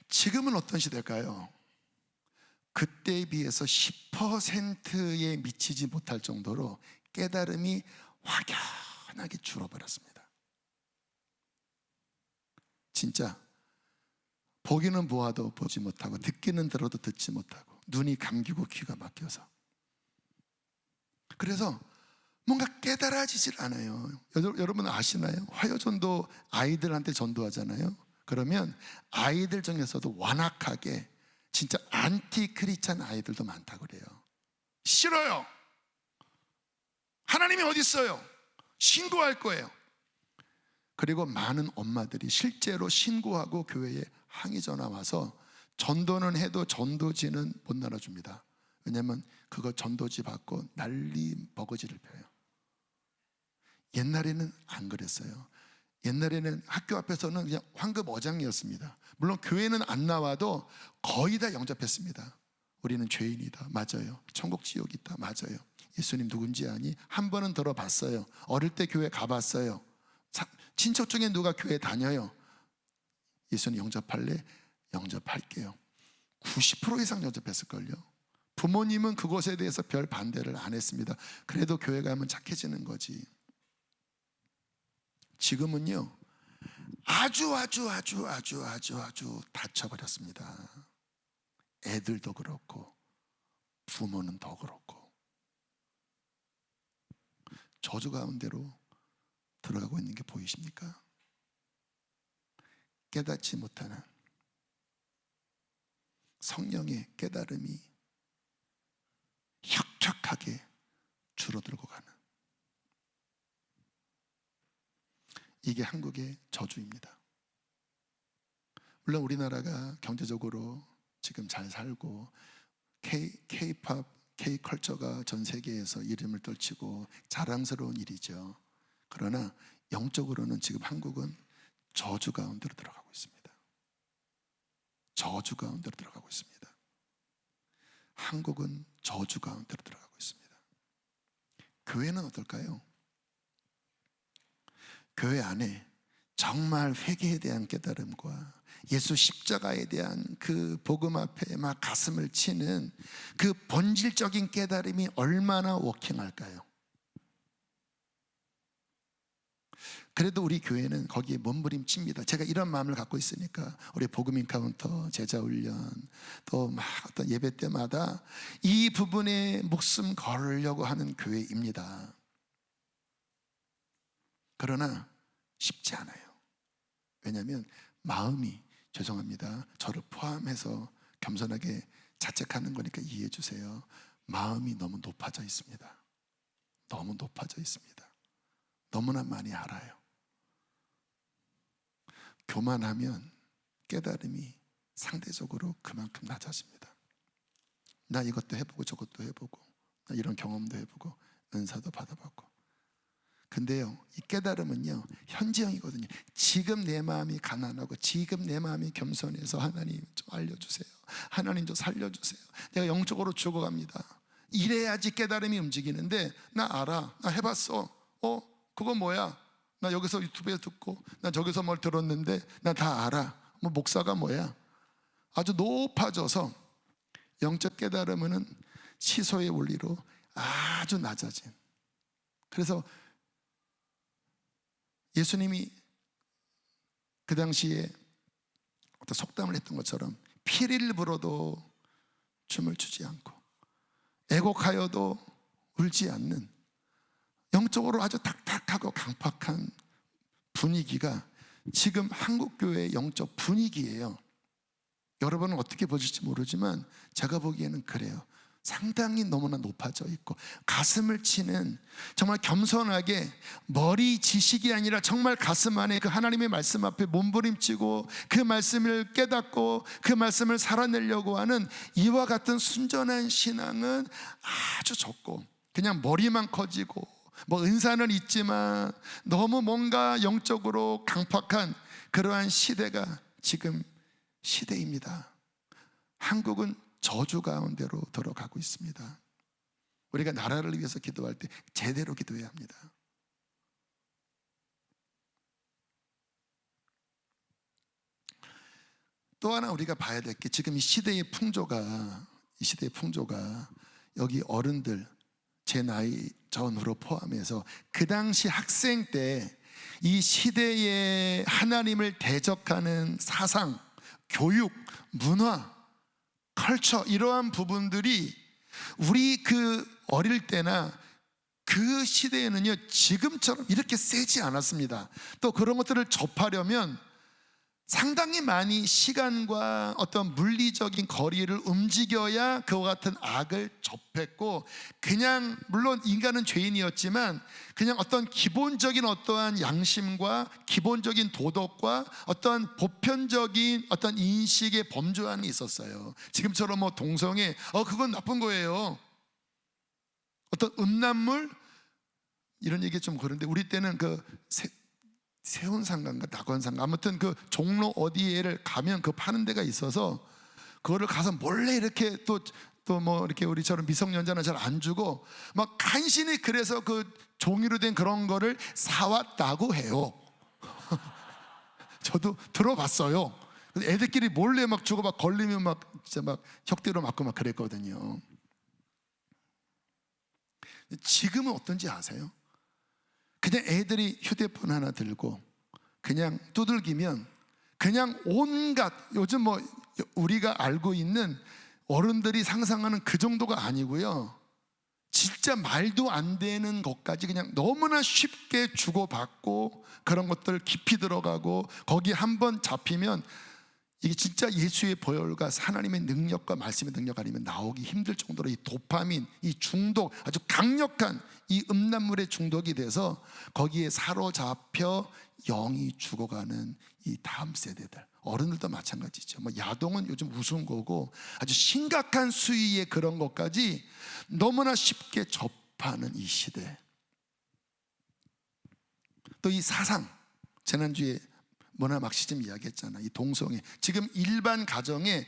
Speaker 1: 지금은 어떤 시대일까요? 그때에 비해서 10%에 미치지 못할 정도로 깨달음이 확연하게 줄어버렸습니다. 진짜 보기는 보아도 보지 못하고 듣기는 들어도 듣지 못하고 눈이 감기고 귀가 막혀서, 그래서 뭔가 깨달아지질 않아요. 여러분 아시나요? 화요전도 아이들한테 전도하잖아요. 그러면 아이들 중에서도 완악하게 진짜 안티 크리스찬 아이들도 많다고 그래요. 싫어요. 하나님이 어디 있어요? 신고할 거예요. 그리고 많은 엄마들이 실제로 신고하고 교회에 항의 전화 와서 전도는 해도 전도지는 못 나눠줍니다. 왜냐하면 그거 전도지 받고 난리 버거지를 펴요. 옛날에는 안 그랬어요. 옛날에는 학교 앞에서는 그냥 황금 어장이었습니다. 물론 교회는 안 나와도 거의 다 영접했습니다. 우리는 죄인이다. 맞아요. 천국 지옥 있다. 맞아요. 예수님 누군지 아니? 한 번은 들어봤어요. 어릴 때 교회 가봤어요. 친척 중에 누가 교회 다녀요? 예수님 영접할래? 영접할게요. 90% 이상 영접했을걸요. 부모님은 그것에 대해서 별 반대를 안 했습니다. 그래도 교회 가면 착해지는 거지. 지금은요, 아주 다쳐버렸습니다. 애들도 그렇고 부모는 더 그렇고 저주 가운데로 들어가고 있는 게 보이십니까? 깨닫지 못하는 성령의 깨달음이 혁혁하게 줄어들고 가는, 이게 한국의 저주입니다. 물론 우리나라가 경제적으로 지금 잘 살고 K-팝, K-컬처가 전 세계에서 이름을 떨치고 자랑스러운 일이죠. 그러나 영적으로는 지금 한국은 저주 가운데로 들어가고 있습니다. 저주 가운데로 들어가고 있습니다. 한국은 저주 가운데로 들어가고 있습니다. 교회는 어떨까요? 교회 안에 정말 회개에 대한 깨달음과 예수 십자가에 대한 그 복음 앞에 막 가슴을 치는 그 본질적인 깨달음이 얼마나 워킹할까요? 그래도 우리 교회는 거기에 몸부림칩니다. 제가 이런 마음을 갖고 있으니까 우리 복음 인카운터, 제자훈련, 또 막 어떤 예배 때마다 이 부분에 목숨 걸으려고 하는 교회입니다. 그러나 쉽지 않아요. 왜냐하면 마음이, 죄송합니다, 저를 포함해서 겸손하게 자책하는 거니까 이해해 주세요. 마음이 너무 높아져 있습니다. 너무 높아져 있습니다. 너무나 많이 알아요. 교만하면 깨달음이 상대적으로 그만큼 낮아집니다. 나 이것도 해보고 저것도 해보고 나 이런 경험도 해보고 은사도 받아봤고. 근데요, 이 깨달음은요 현지형이거든요. 지금 내 마음이 가난하고 지금 내 마음이 겸손해서 하나님 좀 알려주세요, 하나님 좀 살려주세요, 내가 영적으로 죽어갑니다. 이래야지 깨달음이 움직이는데 나 알아, 나 해봤어, 그거 뭐야, 나 여기서 유튜브에 듣고 나 저기서 뭘 들었는데 나 다 알아, 뭐 목사가 뭐야. 아주 높아져서 영적 깨달음은 시소의 원리로 아주 낮아진. 그래서 예수님이 그 당시에 어떤 속담을 했던 것처럼 피리를 불어도 춤을 추지 않고 애곡하여도 울지 않는 영적으로 아주 탁탁하고 강팍한 분위기가 지금 한국교회의 영적 분위기예요. 여러분은 어떻게 보실지 모르지만 제가 보기에는 그래요. 상당히 너무나 높아져 있고 가슴을 치는, 정말 겸손하게 머리 지식이 아니라 정말 가슴 안에 그 하나님의 말씀 앞에 몸부림치고 그 말씀을 깨닫고 그 말씀을 살아내려고 하는 이와 같은 순전한 신앙은 아주 적고, 그냥 머리만 커지고 뭐 은사는 있지만 너무 뭔가 영적으로 강팍한 그러한 시대가 지금 시대입니다. 한국은 저주 가운데로 들어가고 있습니다. 우리가 나라를 위해서 기도할 때 제대로 기도해야 합니다. 또 하나 우리가 봐야 될 게, 지금 이 시대의 풍조가 여기 어른들 제 나이 전후로 포함해서 그 당시 학생 때 이 시대의 하나님을 대적하는 사상, 교육, 문화, 컬처, 이러한 부분들이 우리 그 어릴 때나 그 시대에는요 지금처럼 이렇게 세지 않았습니다. 또 그런 것들을 접하려면 상당히 많이 시간과 어떤 물리적인 거리를 움직여야 그와 같은 악을 접했고, 그냥 물론 인간은 죄인이었지만 그냥 어떤 기본적인 어떠한 양심과 기본적인 도덕과 어떤 보편적인 어떤 인식의 범주안이 있었어요. 지금처럼 뭐 동성애 그건 나쁜 거예요, 어떤 음란물 이런 얘기 좀 그런데, 우리 때는 그 세운상가인가 낙원상가, 아무튼 그 종로 어디에를 가면 그 파는 데가 있어서 그거를 가서 몰래 이렇게 또 뭐 이렇게 우리처럼 미성년자는 잘 안 주고 막 간신히 그래서 그 종이로 된 그런 거를 사왔다고 해요. 저도 들어봤어요. 애들끼리 몰래 막 주고 막 걸리면 막 진짜 막 혁대로 맞고 막 그랬거든요. 지금은 어떤지 아세요? 그냥 애들이 휴대폰 하나 들고 그냥 두들기면 그냥 온갖, 요즘 뭐 우리가 알고 있는 어른들이 상상하는 그 정도가 아니고요, 진짜 말도 안 되는 것까지 그냥 너무나 쉽게 주고받고 그런 것들 깊이 들어가고, 거기 한번 잡히면 이게 진짜 예수의 보혈과 하나님의 능력과 말씀의 능력 아니면 나오기 힘들 정도로 이 도파민, 이 중독, 아주 강력한 이 음란물의 중독이 돼서 거기에 사로잡혀 영이 죽어가는 이 다음 세대들, 어른들도 마찬가지죠. 뭐 야동은 요즘 우스운 거고 아주 심각한 수위의 그런 것까지 너무나 쉽게 접하는 이 시대. 또 이 사상, 지난주에 문화 막시즘 이야기했잖아. 이 동성애, 지금 일반 가정에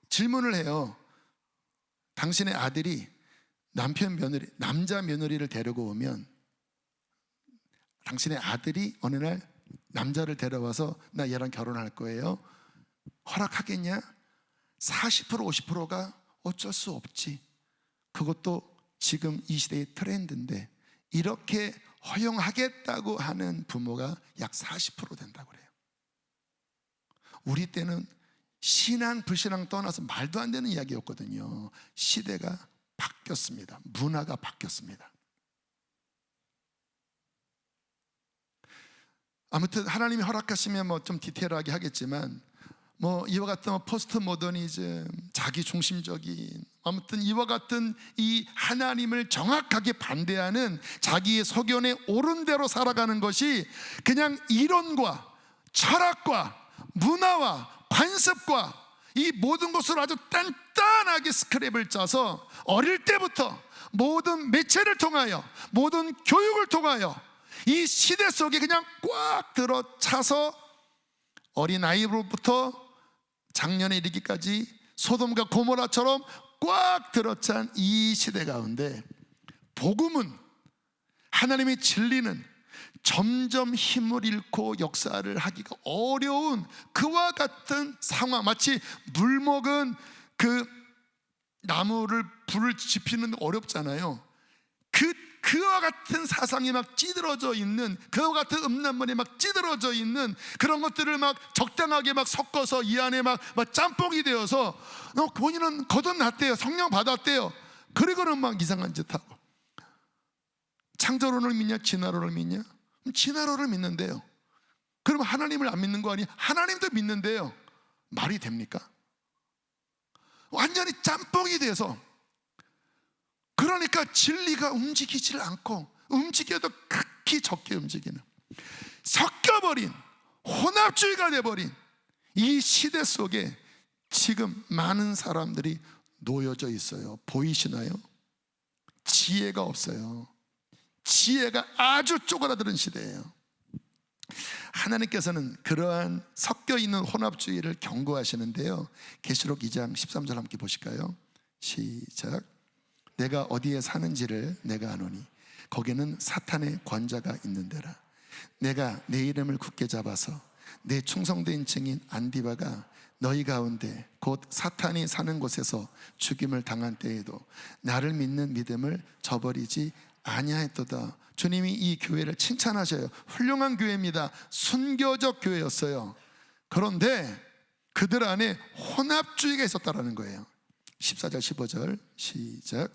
Speaker 1: 질문을 해요. 당신의 아들이 남자 며느리를 데리고 오면 당신의 아들이 어느 날 남자를 데려와서 나 얘랑 결혼할 거예요, 허락하겠냐? 40% 50%가 어쩔 수 없지. 그것도 지금 이 시대의 트렌드인데 이렇게 허용하겠다고 하는 부모가 약 40% 된다고 그래요. 우리 때는 신앙 불신앙 떠나서 말도 안 되는 이야기였거든요. 시대가 바뀌었습니다. 문화가 바뀌었습니다. 아무튼 하나님이 허락하시면 뭐 좀 디테일하게 하겠지만, 뭐 이와 같은 포스트 모더니즘, 자기 중심적인, 아무튼 이와 같은 이 하나님을 정확하게 반대하는 자기의 소견에 옳은 대로 살아가는 것이 그냥 이론과 철학과 문화와 관습과 이 모든 것을 아주 단단하게 스크랩을 짜서 어릴 때부터 모든 매체를 통하여, 모든 교육을 통하여 이 시대 속에 그냥 꽉 들어차서 어린아이로부터 작년에 이르기까지 소돔과 고모라처럼 꽉 들어찬 이 시대 가운데 복음은, 하나님의 진리는 점점 힘을 잃고 역사를 하기가 어려운 그와 같은 상황, 마치 물 먹은 그 나무를 불을 지피는 데 어렵잖아요. 그와 같은 사상이 막 찌들어져 있는, 그와 같은 음란물이 막 찌들어져 있는 그런 것들을 막 적당하게 막 섞어서 이 안에 막 짬뽕이 되어서 본인은 거듭났대요, 성령 받았대요. 그리고는 막 이상한 짓 하고. 창조론을 믿냐 진화론을 믿냐? 진화론을 믿는데요. 그럼 하나님을 안 믿는 거 아니에요? 하나님도 믿는데요. 말이 됩니까? 완전히 짬뽕이 돼서, 그러니까 진리가 움직이질 않고, 움직여도 극히 적게 움직이는, 섞여버린, 혼합주의가 돼버린 이 시대 속에 지금 많은 사람들이 놓여져 있어요. 보이시나요? 지혜가 없어요. 지혜가 아주 쪼그라드는 시대예요. 하나님께서는 그러한 섞여있는 혼합주의를 경고하시는데요. 계시록 2장 13절 함께 보실까요? 시작. 내가 어디에 사는지를 내가 아노니 거기는 사탄의 권자가 있는데라. 내가 내 이름을 굳게 잡아서 내 충성된 증인 안디바가 너희 가운데 곧 사탄이 사는 곳에서 죽임을 당한 때에도 나를 믿는 믿음을 저버리지 아니하였도다. 주님이 이 교회를 칭찬하셔요. 훌륭한 교회입니다. 순교적 교회였어요. 그런데 그들 안에 혼합주의가 있었다라는 거예요. 14절 15절 시작.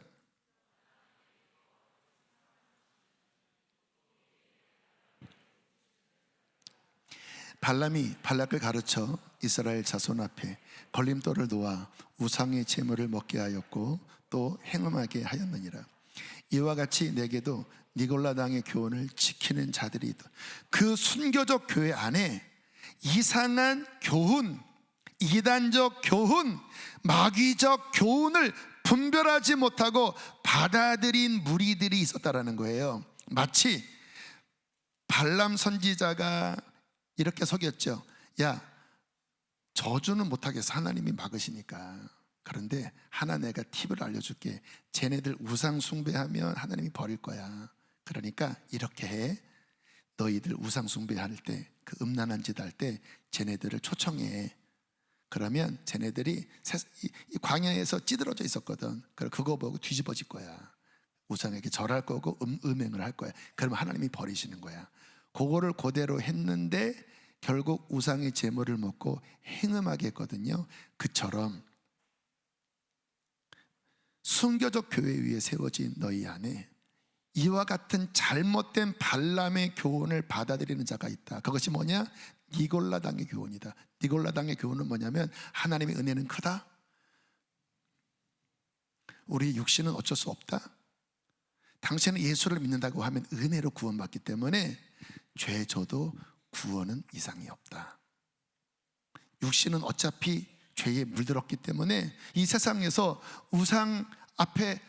Speaker 1: 발람이 발락을 가르쳐 이스라엘 자손 앞에 걸림돌을 놓아 우상의 제물을 먹게 하였고 또 행음하게 하였느니라. 이와 같이 내게도 니골라당의 교훈을 지키는 자들이 있다. 그 순교적 교회 안에 이상한 교훈, 이단적 교훈, 마귀적 교훈을 분별하지 못하고 받아들인 무리들이 있었다라는 거예요. 마치 발람 선지자가 이렇게 속였죠. 야, 저주는 못하겠어. 하나님이 막으시니까. 그런데 하나 내가 팁을 알려줄게. 쟤네들 우상 숭배하면 하나님이 버릴 거야. 그러니까 이렇게 해. 너희들 우상 숭배할 때, 그 음란한 짓 할 때 쟤네들을 초청해. 그러면 쟤네들이 이 광야에서 찌들어져 있었거든. 그거 보고 뒤집어질 거야. 우상에게 절할 거고 음행을 할 거야. 그러면 하나님이 버리시는 거야. 그거를 그대로 했는데 결국 우상의 제물을 먹고 행음하게 했거든요. 그처럼 순교적 교회 위에 세워진 너희 안에 이와 같은 잘못된 발람의 교훈을 받아들이는 자가 있다. 그것이 뭐냐? 니골라당의 교훈이다. 니골라당의 교훈은 뭐냐면 하나님의 은혜는 크다. 우리 육신은 어쩔 수 없다. 당신은 예수를 믿는다고 하면 은혜로 구원받기 때문에 죄 져도 구원은 이상이 없다. 육신은 어차피 죄에 물들었기 때문에 이 세상에서 우상 앞에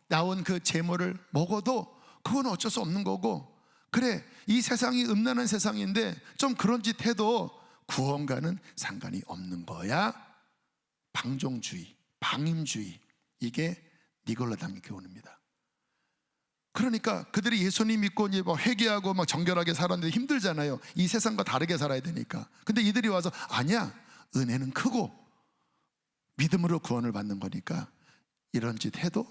Speaker 1: 나온 그 제물을 먹어도 그건 어쩔 수 없는 거고, 그래 이 세상이 음란한 세상인데 좀 그런 짓 해도 구원과는 상관이 없는 거야. 방종주의, 방임주의, 이게 니골라당의 교훈입니다. 그러니까 그들이 예수님 믿고 이제 막 회개하고 막 정결하게 살았는데 힘들잖아요. 이 세상과 다르게 살아야 되니까. 근데 이들이 와서 아니야, 은혜는 크고 믿음으로 구원을 받는 거니까 이런 짓 해도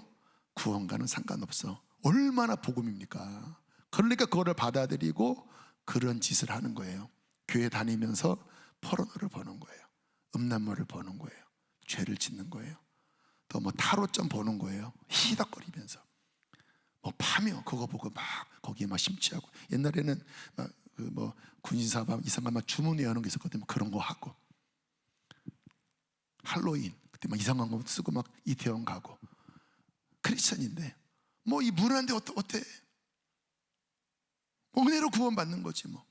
Speaker 1: 구원과는 상관없어. 얼마나 복음입니까? 그러니까 그거를 받아들이고 그런 짓을 하는 거예요. 교회 다니면서 포르노를 보는 거예요. 음란물을 보는 거예요. 죄를 짓는 거예요. 또 뭐 타로점 보는 거예요. 희덕거리면서 뭐 파며 그거 보고 막 거기에 막 심취하고, 옛날에는 막 그 뭐 군인사 막 이상한 막 주문회 하는 게 있었거든요. 그런 거 하고, 할로윈 그때 막 이상한 거 쓰고 막 이태원 가고. 크리스천인데 뭐 이 문화인데 어때? 은혜로 구원받는 거지 뭐.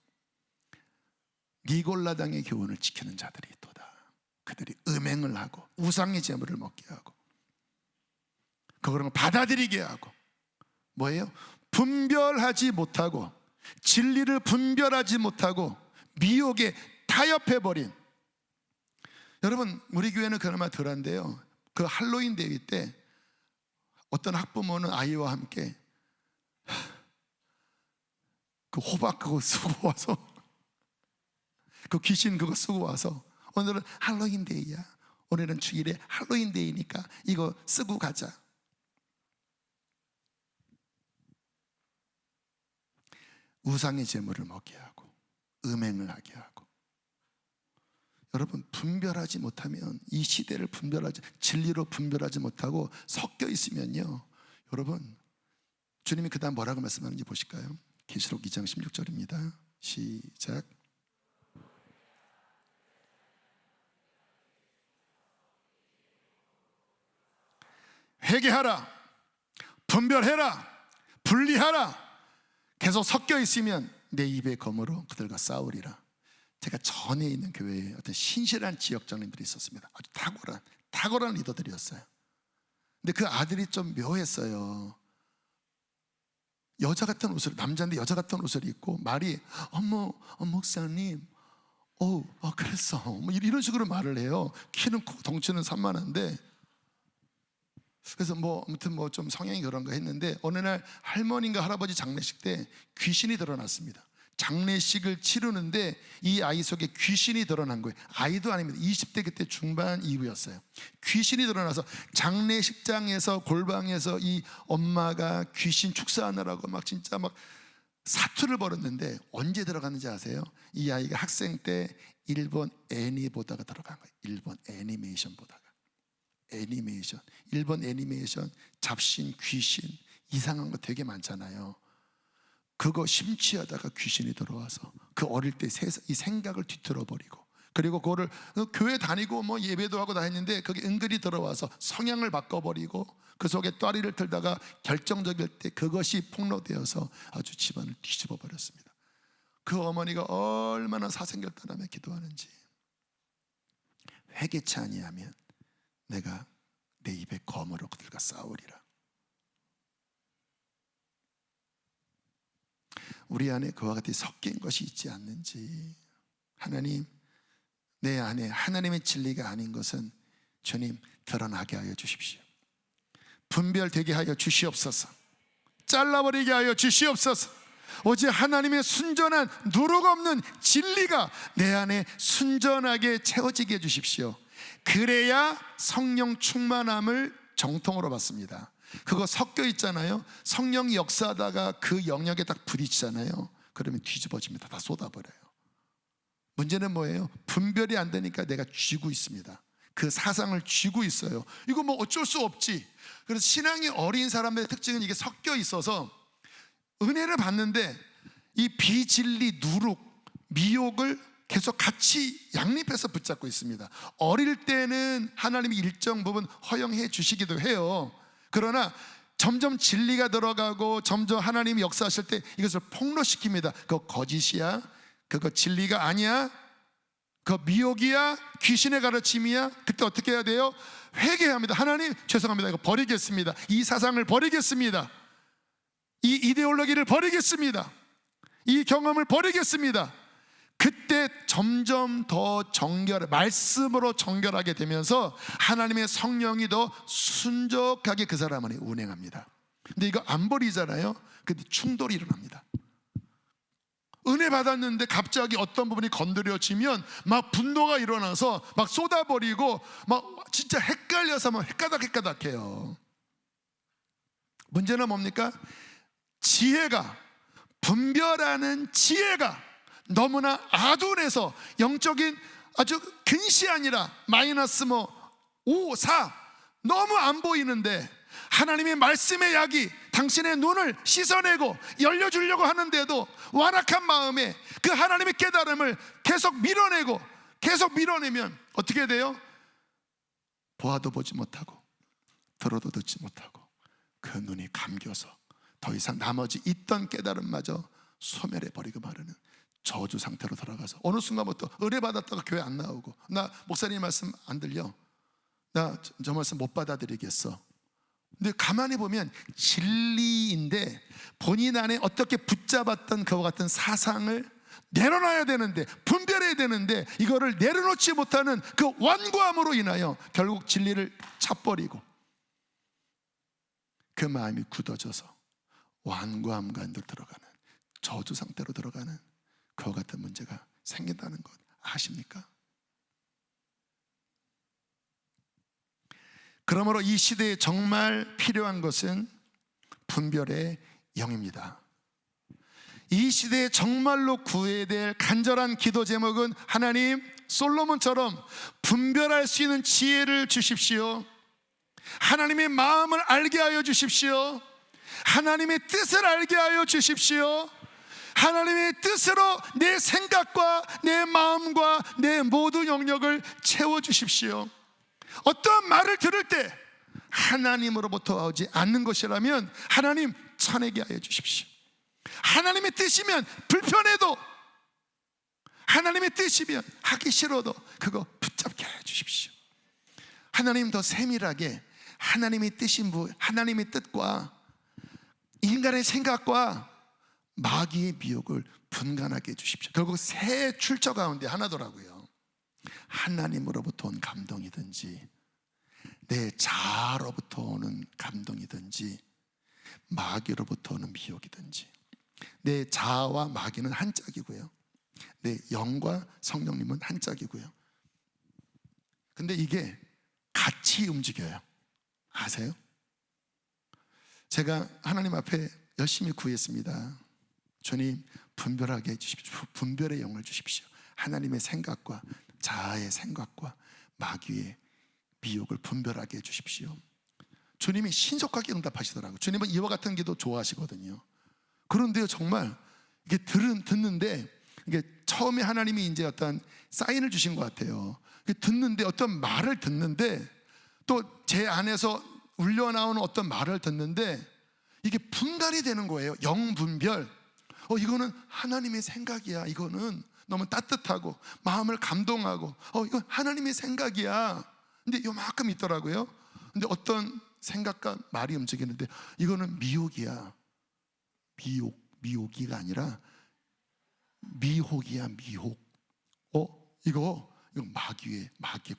Speaker 1: 니골라당의 교훈을 지키는 자들이 있도다. 그들이 음행을 하고 우상의 제물을 먹게 하고 그거를 받아들이게 하고, 뭐예요? 분별하지 못하고, 진리를 분별하지 못하고 미혹에 타협해버린. 여러분, 우리 교회는 그나마 덜한데요, 그 할로윈 대회 때 어떤 학부모는 아이와 함께 그 호박 그거 쓰고 와서 그 귀신 그거 쓰고 와서 오늘은 할로윈 데이야, 오늘은 주일에 할로윈 데이니까 이거 쓰고 가자. 우상의 제물을 먹게 하고 음행을 하게 하고. 여러분, 분별하지 못하면, 이 시대를 진리로 분별하지 못하고 섞여 있으면요, 여러분, 주님이 그 다음 뭐라고 말씀하는지 보실까요? 계시록 2장 16절입니다 시작. 회개하라, 분별해라, 분리하라. 계속 섞여 있으면 내 입의 검으로 그들과 싸우리라. 제가 전에 있는 교회에 어떤 신실한 지역장님들이 있었습니다. 아주 탁월한 리더들이었어요. 근데 그 아들이 좀 묘했어요. 여자 같은 옷을, 남자인데 여자 같은 옷을 입고 말이 어머 목사님 그랬어 뭐 이런 식으로 말을 해요. 키는 크고 덩치는 산만한데, 그래서 아무튼 좀 성향이 그런가 했는데, 어느 날 할머니인가 할아버지 장례식 때 귀신이 드러났습니다. 장례식을 치르는데 이 아이 속에 귀신이 드러난 거예요. 아이도 아닙니다. 20대 그때 중반 이후였어요. 귀신이 드러나서 장례식장에서 골방에서 이 엄마가 귀신 축사하느라고 진짜 사투를 벌였는데, 언제 들어갔는지 아세요? 이 아이가 학생 때 일본 애니 보다가 들어간 거예요. 일본 애니메이션 보다가. 일본 애니메이션, 잡신, 귀신, 이상한 거 되게 많잖아요. 그거 심취하다가 귀신이 들어와서 그 어릴 때 이 생각을 뒤틀어 버리고, 그리고 그거를 교회 다니고 예배도 하고 다 했는데 그게 은근히 들어와서 성향을 바꿔버리고, 그 속에 또아리를 틀다가 결정적일 때 그것이 폭로되어서 아주 집안을 뒤집어 버렸습니다. 그 어머니가 얼마나 사생결단하며 기도하는지. 회개치 아니하면 내가 내 입의 검으로 그들과 싸우리라. 우리 안에 그와 같이 섞인 것이 있지 않는지, 하나님, 내 안에 하나님의 진리가 아닌 것은 주님 드러나게 하여 주십시오. 분별되게 하여 주시옵소서. 잘라버리게 하여 주시옵소서. 오직 하나님의 순전한 누룩 없는 진리가 내 안에 순전하게 채워지게 해주십시오. 그래야 성령 충만함을 정통으로 받습니다. 그거 섞여 있잖아요. 성령이 역사하다가 그 영역에 딱 부딪히잖아요. 그러면 뒤집어집니다. 다 쏟아버려요. 문제는 뭐예요? 분별이 안 되니까 내가 쥐고 있습니다. 그 사상을 쥐고 있어요. 이거 어쩔 수 없지. 그래서 신앙이 어린 사람들의 특징은 이게 섞여 있어서 은혜를 받는데 이 비진리, 누룩, 미혹을 계속 같이 양립해서 붙잡고 있습니다. 어릴 때는 하나님이 일정 부분 허용해 주시기도 해요. 그러나 점점 진리가 들어가고 점점 하나님이 역사하실 때 이것을 폭로시킵니다. 그거 거짓이야, 그거 진리가 아니야, 그거 미혹이야, 귀신의 가르침이야. 그때 어떻게 해야 돼요? 회개합니다. 하나님 죄송합니다, 이거 버리겠습니다. 이 사상을 버리겠습니다. 이 이데올로기를 버리겠습니다. 이 경험을 버리겠습니다. 그때 점점 더 말씀으로 정결하게 되면서 하나님의 성령이 더 순적하게 그 사람 안에 운행합니다. 근데 이거 안 버리잖아요. 근데 충돌이 일어납니다. 은혜 받았는데 갑자기 어떤 부분이 건드려지면 분노가 일어나서 쏟아버리고 진짜 헷갈려서 헷가닥해요. 문제는 뭡니까? 분별하는 지혜가 너무나 아둔해서 영적인 아주 근시 아니라 마이너스 5, 4 너무 안 보이는데, 하나님의 말씀의 약이 당신의 눈을 씻어내고 열려주려고 하는데도 완악한 마음에 그 하나님의 깨달음을 계속 밀어내면 어떻게 돼요? 보아도 보지 못하고 들어도 듣지 못하고 그 눈이 감겨서 더 이상 나머지 있던 깨달음마저 소멸해버리고 마르는 저주 상태로 들어가서 어느 순간부터 은혜 받았다가 교회 안 나오고, 나 목사님 말씀 안 들려, 나 저 말씀 못 받아들이겠어. 근데 가만히 보면 진리인데 본인 안에 어떻게 붙잡았던 그와 같은 사상을 내려놔야 되는데, 분별해야 되는데 이거를 내려놓지 못하는 그 완고함으로 인하여 결국 진리를 차버리고 그 마음이 굳어져서 완고함 가운데 들어가는 저주 상태로 들어가는 그와 같은 문제가 생긴다는 것 아십니까? 그러므로 이 시대에 정말 필요한 것은 분별의 영입니다. 이 시대에 정말로 구해야 될 간절한 기도 제목은 하나님 솔로몬처럼 분별할 수 있는 지혜를 주십시오. 하나님의 마음을 알게 하여 주십시오. 하나님의 뜻을 알게 하여 주십시오. 하나님의 뜻으로 내 생각과 내 마음과 내 모든 영역을 채워주십시오. 어떠한 말을 들을 때 하나님으로부터 오지 않는 것이라면 하나님 쳐내게 하여 주십시오. 하나님의 뜻이면 불편해도, 하나님의 뜻이면 하기 싫어도 그거 붙잡게 하여 주십시오. 하나님 더 세밀하게 하나님의 뜻인 하나님의 뜻과 인간의 생각과 마귀의 미혹을 분간하게 해주십시오. 결국 세 출처 가운데 하나더라고요. 하나님으로부터 온 감동이든지 내 자아로부터 오는 감동이든지 마귀로부터 오는 미혹이든지. 내 자아와 마귀는 한 짝이고요, 내 영과 성령님은 한 짝이고요. 근데 이게 같이 움직여요. 아세요? 제가 하나님 앞에 열심히 구했습니다. 주님, 분별하게 해주십시오. 분별의 영을 주십시오. 하나님의 생각과 자아의 생각과 마귀의 미혹을 분별하게 해주십시오. 주님이 신속하게 응답하시더라고요. 주님은 이와 같은 기도 좋아하시거든요. 그런데요, 정말 이게 듣는데, 이게 처음에 하나님이 이제 어떤 사인을 주신 것 같아요. 듣는데, 어떤 말을 듣는데, 또 제 안에서 울려나오는 어떤 말을 듣는데 이게 분간이 되는 거예요. 영분별. 이거는 하나님의 생각이야. 이거는 너무 따뜻하고 마음을 감동하고, 이건 하나님의 생각이야. 근데 요만큼 있더라고요. 근데 어떤 생각과 말이 움직이는데 이거는 미혹이야. 미혹이가 아니라 미혹이야. 미혹. 이거 마귀의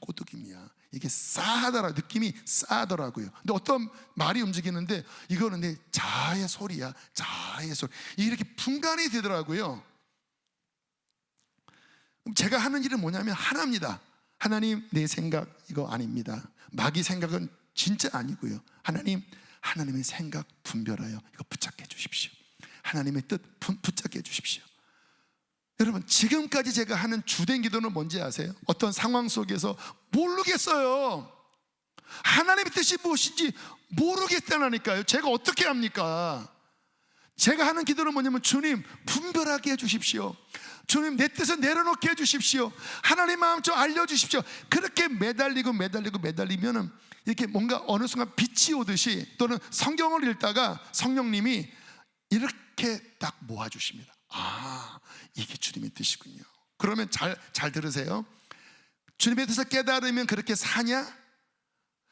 Speaker 1: 꼬드김이야. 이게 싸하더라. 느낌이 싸하더라고요. 근데 어떤 말이 움직이는데 이거는 내 자아의 소리야. 자아의 소리. 이렇게 분간이 되더라고요. 제가 하는 일은 뭐냐면 하나입니다. 하나님, 내 생각 이거 아닙니다. 마귀 생각은 진짜 아니고요. 하나님의 생각 분별하여 이거 붙잡게 해주십시오. 하나님의 뜻 붙잡게 해주십시오. 여러분, 지금까지 제가 하는 주된 기도는 뭔지 아세요? 어떤 상황 속에서 모르겠어요. 하나님의 뜻이 무엇인지 모르겠다니까요. 제가 어떻게 합니까? 제가 하는 기도는 뭐냐면, 주님, 분별하게 해주십시오. 주님, 내 뜻을 내려놓게 해주십시오. 하나님 마음 좀 알려주십시오. 그렇게 매달리면은 이렇게 뭔가 어느 순간 빛이 오듯이, 또는 성경을 읽다가 성령님이 이렇게 딱 모아주십니다. 이게 주님의 뜻이군요. 그러면 잘 들으세요. 주님의 뜻을 깨달으면 그렇게 사냐?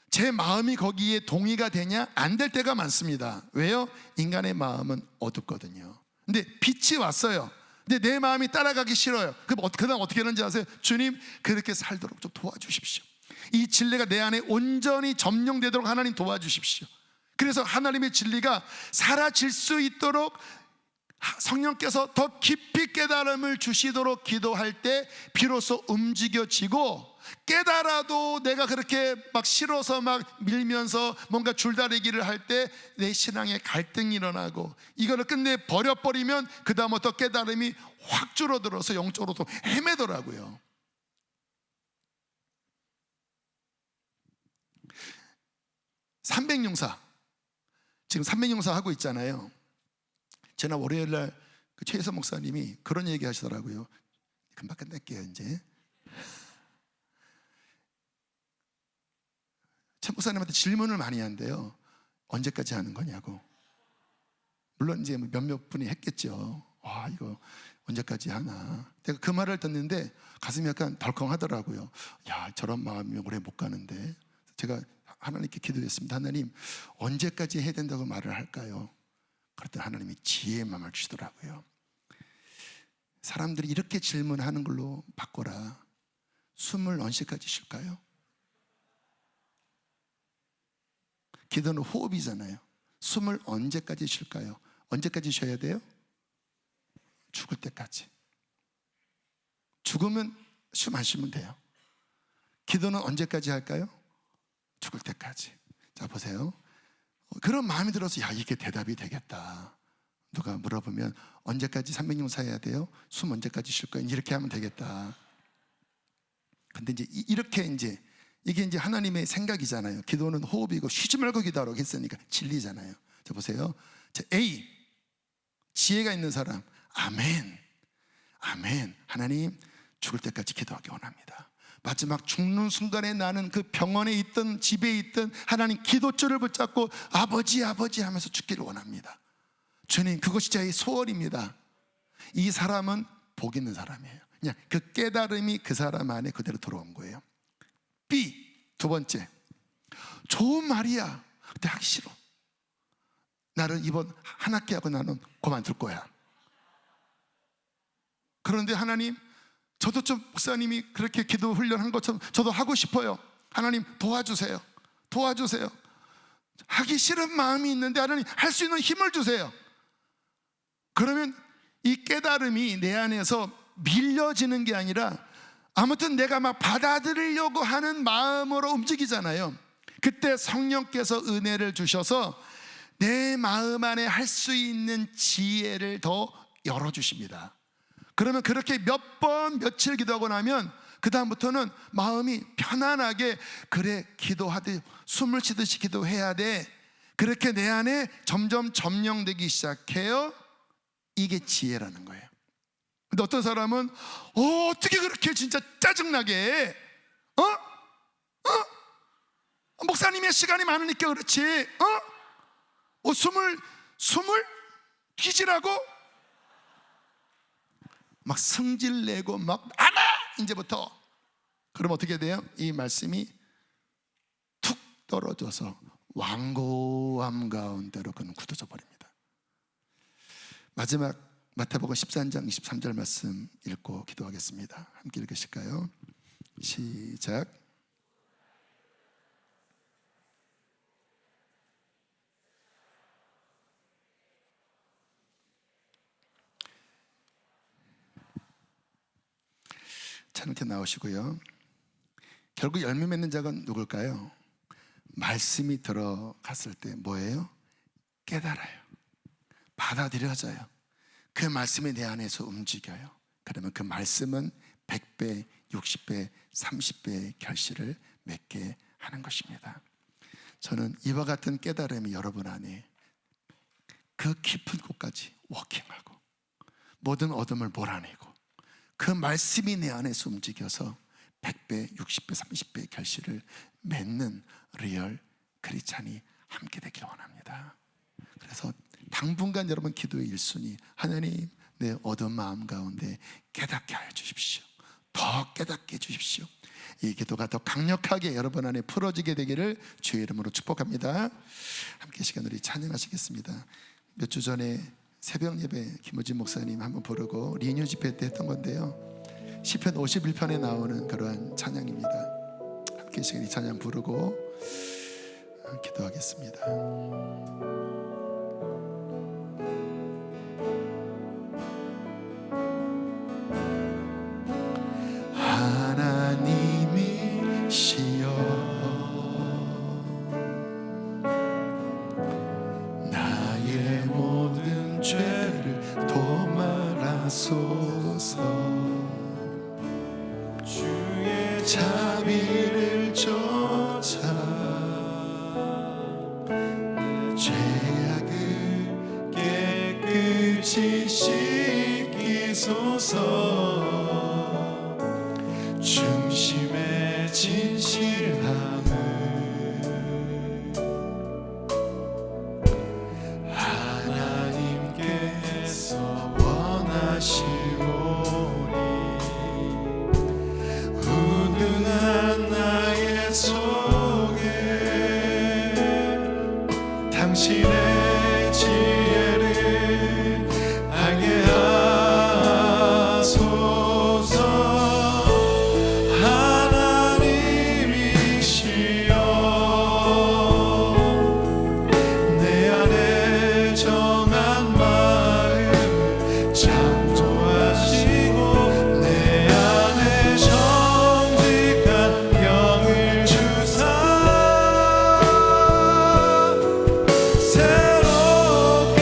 Speaker 1: 제 마음이 거기에 동의가 되냐? 안 될 때가 많습니다. 왜요? 인간의 마음은 어둡거든요. 근데 빛이 왔어요. 근데 내 마음이 따라가기 싫어요. 그럼 그 다음 어떻게 하는지 아세요? 주님, 그렇게 살도록 좀 도와주십시오. 이 진리가 내 안에 온전히 점령되도록 하나님 도와주십시오. 그래서 하나님의 진리가 사라질 수 있도록 성령께서 더 깊이 깨달음을 주시도록 기도할 때 비로소 움직여지고, 깨달아도 내가 그렇게 막 싫어서 막 밀면서 뭔가 줄다리기를 할 때 내 신앙에 갈등이 일어나고, 이거를 끝내 버려버리면 그 다음부터 깨달음이 확 줄어들어서 영적으로도 헤매더라고요. 삼백용사, 지금 삼백용사 하고 있잖아요. 지난 월요일날 그 최혜선 목사님이 그런 얘기 하시더라고요. 금방 끝낼게요 이제. 최 목사님한테 질문을 많이 한대요. 언제까지 하는 거냐고. 물론 이제 몇몇 분이 했겠죠. 이거 언제까지 하나. 내가 그 말을 듣는데 가슴이 약간 덜컹하더라고요. 저런 마음이면 오래 못 가는데. 제가 하나님께 기도했습니다. 하나님, 언제까지 해야 된다고 말을 할까요? 그랬더니 하나님이 지혜의 마음을 주시더라고요. 사람들이 이렇게 질문하는 걸로 바꿔라. 숨을 언제까지 쉴까요? 기도는 호흡이잖아요. 숨을 언제까지 쉴까요? 언제까지 쉬어야 돼요? 죽을 때까지. 죽으면 숨 안 쉬면 돼요. 기도는 언제까지 할까요? 죽을 때까지. 자, 보세요. 그런 마음이 들어서 이게 대답이 되겠다. 누가 물어보면 언제까지 300년 사야 돼요? 숨 언제까지 쉴 거예요? 이렇게 하면 되겠다. 근데 이제 이렇게 이게 이제 하나님의 생각이잖아요. 기도는 호흡이고 쉬지 말고 기도하라고 했으니까 진리잖아요. 자, 보세요. 자, A, 지혜가 있는 사람. 아멘. 아멘. 하나님, 죽을 때까지 기도하기 원합니다. 마지막 죽는 순간에 나는 그 병원에 있든 집에 있든 하나님 기도줄을 붙잡고 아버지 아버지 하면서 죽기를 원합니다. 주님, 그것이 저의 소원입니다. 이 사람은 복 있는 사람이에요. 그냥 그 깨달음이 그 사람 안에 그대로 들어온 거예요. B, 두 번째, 좋은 말이야. 근데 하기 싫어. 나를 이번 한 학기하고 나는 그만둘 거야. 그런데 하나님, 저도 좀 목사님이 그렇게 기도 훈련한 것처럼 저도 하고 싶어요. 하나님 도와주세요. 도와주세요. 하기 싫은 마음이 있는데 하나님 할 수 있는 힘을 주세요. 그러면 이 깨달음이 내 안에서 밀려지는 게 아니라 아무튼 내가 막 받아들이려고 하는 마음으로 움직이잖아요. 그때 성령께서 은혜를 주셔서 내 마음 안에 할 수 있는 지혜를 더 열어주십니다. 그러면 그렇게 몇 번 며칠 기도하고 나면 그 다음부터는 마음이 편안하게, 그래 기도하듯 숨을 쉬듯이 기도해야 돼, 그렇게 내 안에 점점 점령되기 시작해요. 이게 지혜라는 거예요. 근데 어떤 사람은 어떻게 그렇게 진짜 짜증나게 해? 목사님의 시간이 많으니까 그렇지. 숨을 뒤지라고 막 승질내고 막 알아 이제부터. 그럼 어떻게 돼요? 이 말씀이 툭 떨어져서 완고함 가운데로 그는 굳어져 버립니다. 마지막 마태복음 13장 23절 말씀 읽고 기도하겠습니다. 함께 읽으실까요? 시작. 자, 이렇게 나오시고요. 결국 열매 맺는 자가 누굴까요? 말씀이 들어갔을 때 뭐예요? 깨달아요. 받아들여져요. 그 말씀이 내 안에서 움직여요. 그러면 그 말씀은 100배, 60배, 30배의 결실을 맺게 하는 것입니다. 저는 이와 같은 깨달음이 여러분 안에 그 깊은 곳까지 워킹하고 모든 어둠을 몰아내고 그 말씀이 내 안에서 움직여서 100배, 60배, 30배의 결실을 맺는 리얼 크리스찬이 함께 되기를 원합니다. 그래서 당분간 여러분 기도의 1순위, 하나님 내 어두운 마음 가운데 깨닫게 하여 주십시오. 더 깨닫게 해주십시오. 이 기도가 더 강력하게 여러분 안에 풀어지게 되기를 주의 이름으로 축복합니다. 함께 시간 우리 찬양하시겠습니다. 몇 주 전에 새벽 예배 김우진 목사님 한번 부르고 리뉴 집회 때 했던 건데요, 시편 51편에 나오는 그러한 찬양입니다. 함께 시간 이 찬양 부르고 기도하겠습니다. 하나님이시여 나의 모든 죄를 도말하소서. 주의 자비를 쫓아 죄악을 깨끗이 씻기소서. 중심의 진실함을 하나님께서 원하시오니 우둔한 나의 속에 당신의 지혜를 알게 하소서. 새롭게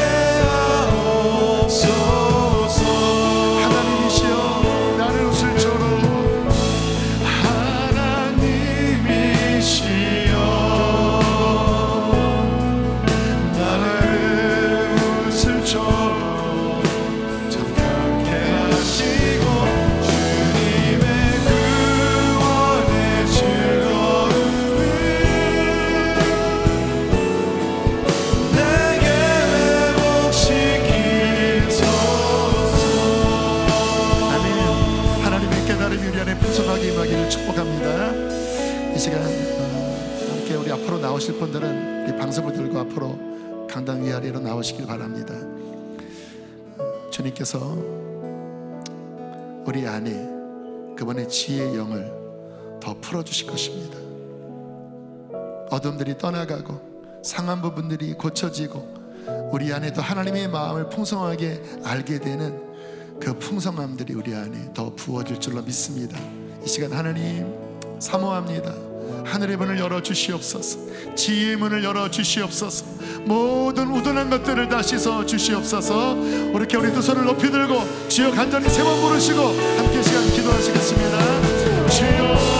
Speaker 1: 우리 앞으로 나오실 분들은 우리 방송을 들고 앞으로 강당 위아래로 나오시길 바랍니다. 주님께서 우리 안에 그분의 지혜의 영을 더 풀어주실 것입니다. 어둠들이 떠나가고 상한 부분들이 고쳐지고 우리 안에 더 하나님의 마음을 풍성하게 알게 되는 그 풍성함들이 우리 안에 더 부어질 줄로 믿습니다. 이 시간 하나님 사모합니다. 하늘의 문을 열어주시옵소서. 지혜의 문을 열어주시옵소서. 모든 우둔한 것들을 다 씻어주시옵소서. 이렇게 우리 두 손을 높이 들고 주여 간절히 세 번 부르시고 함께 시간 기도하시겠습니다. 주여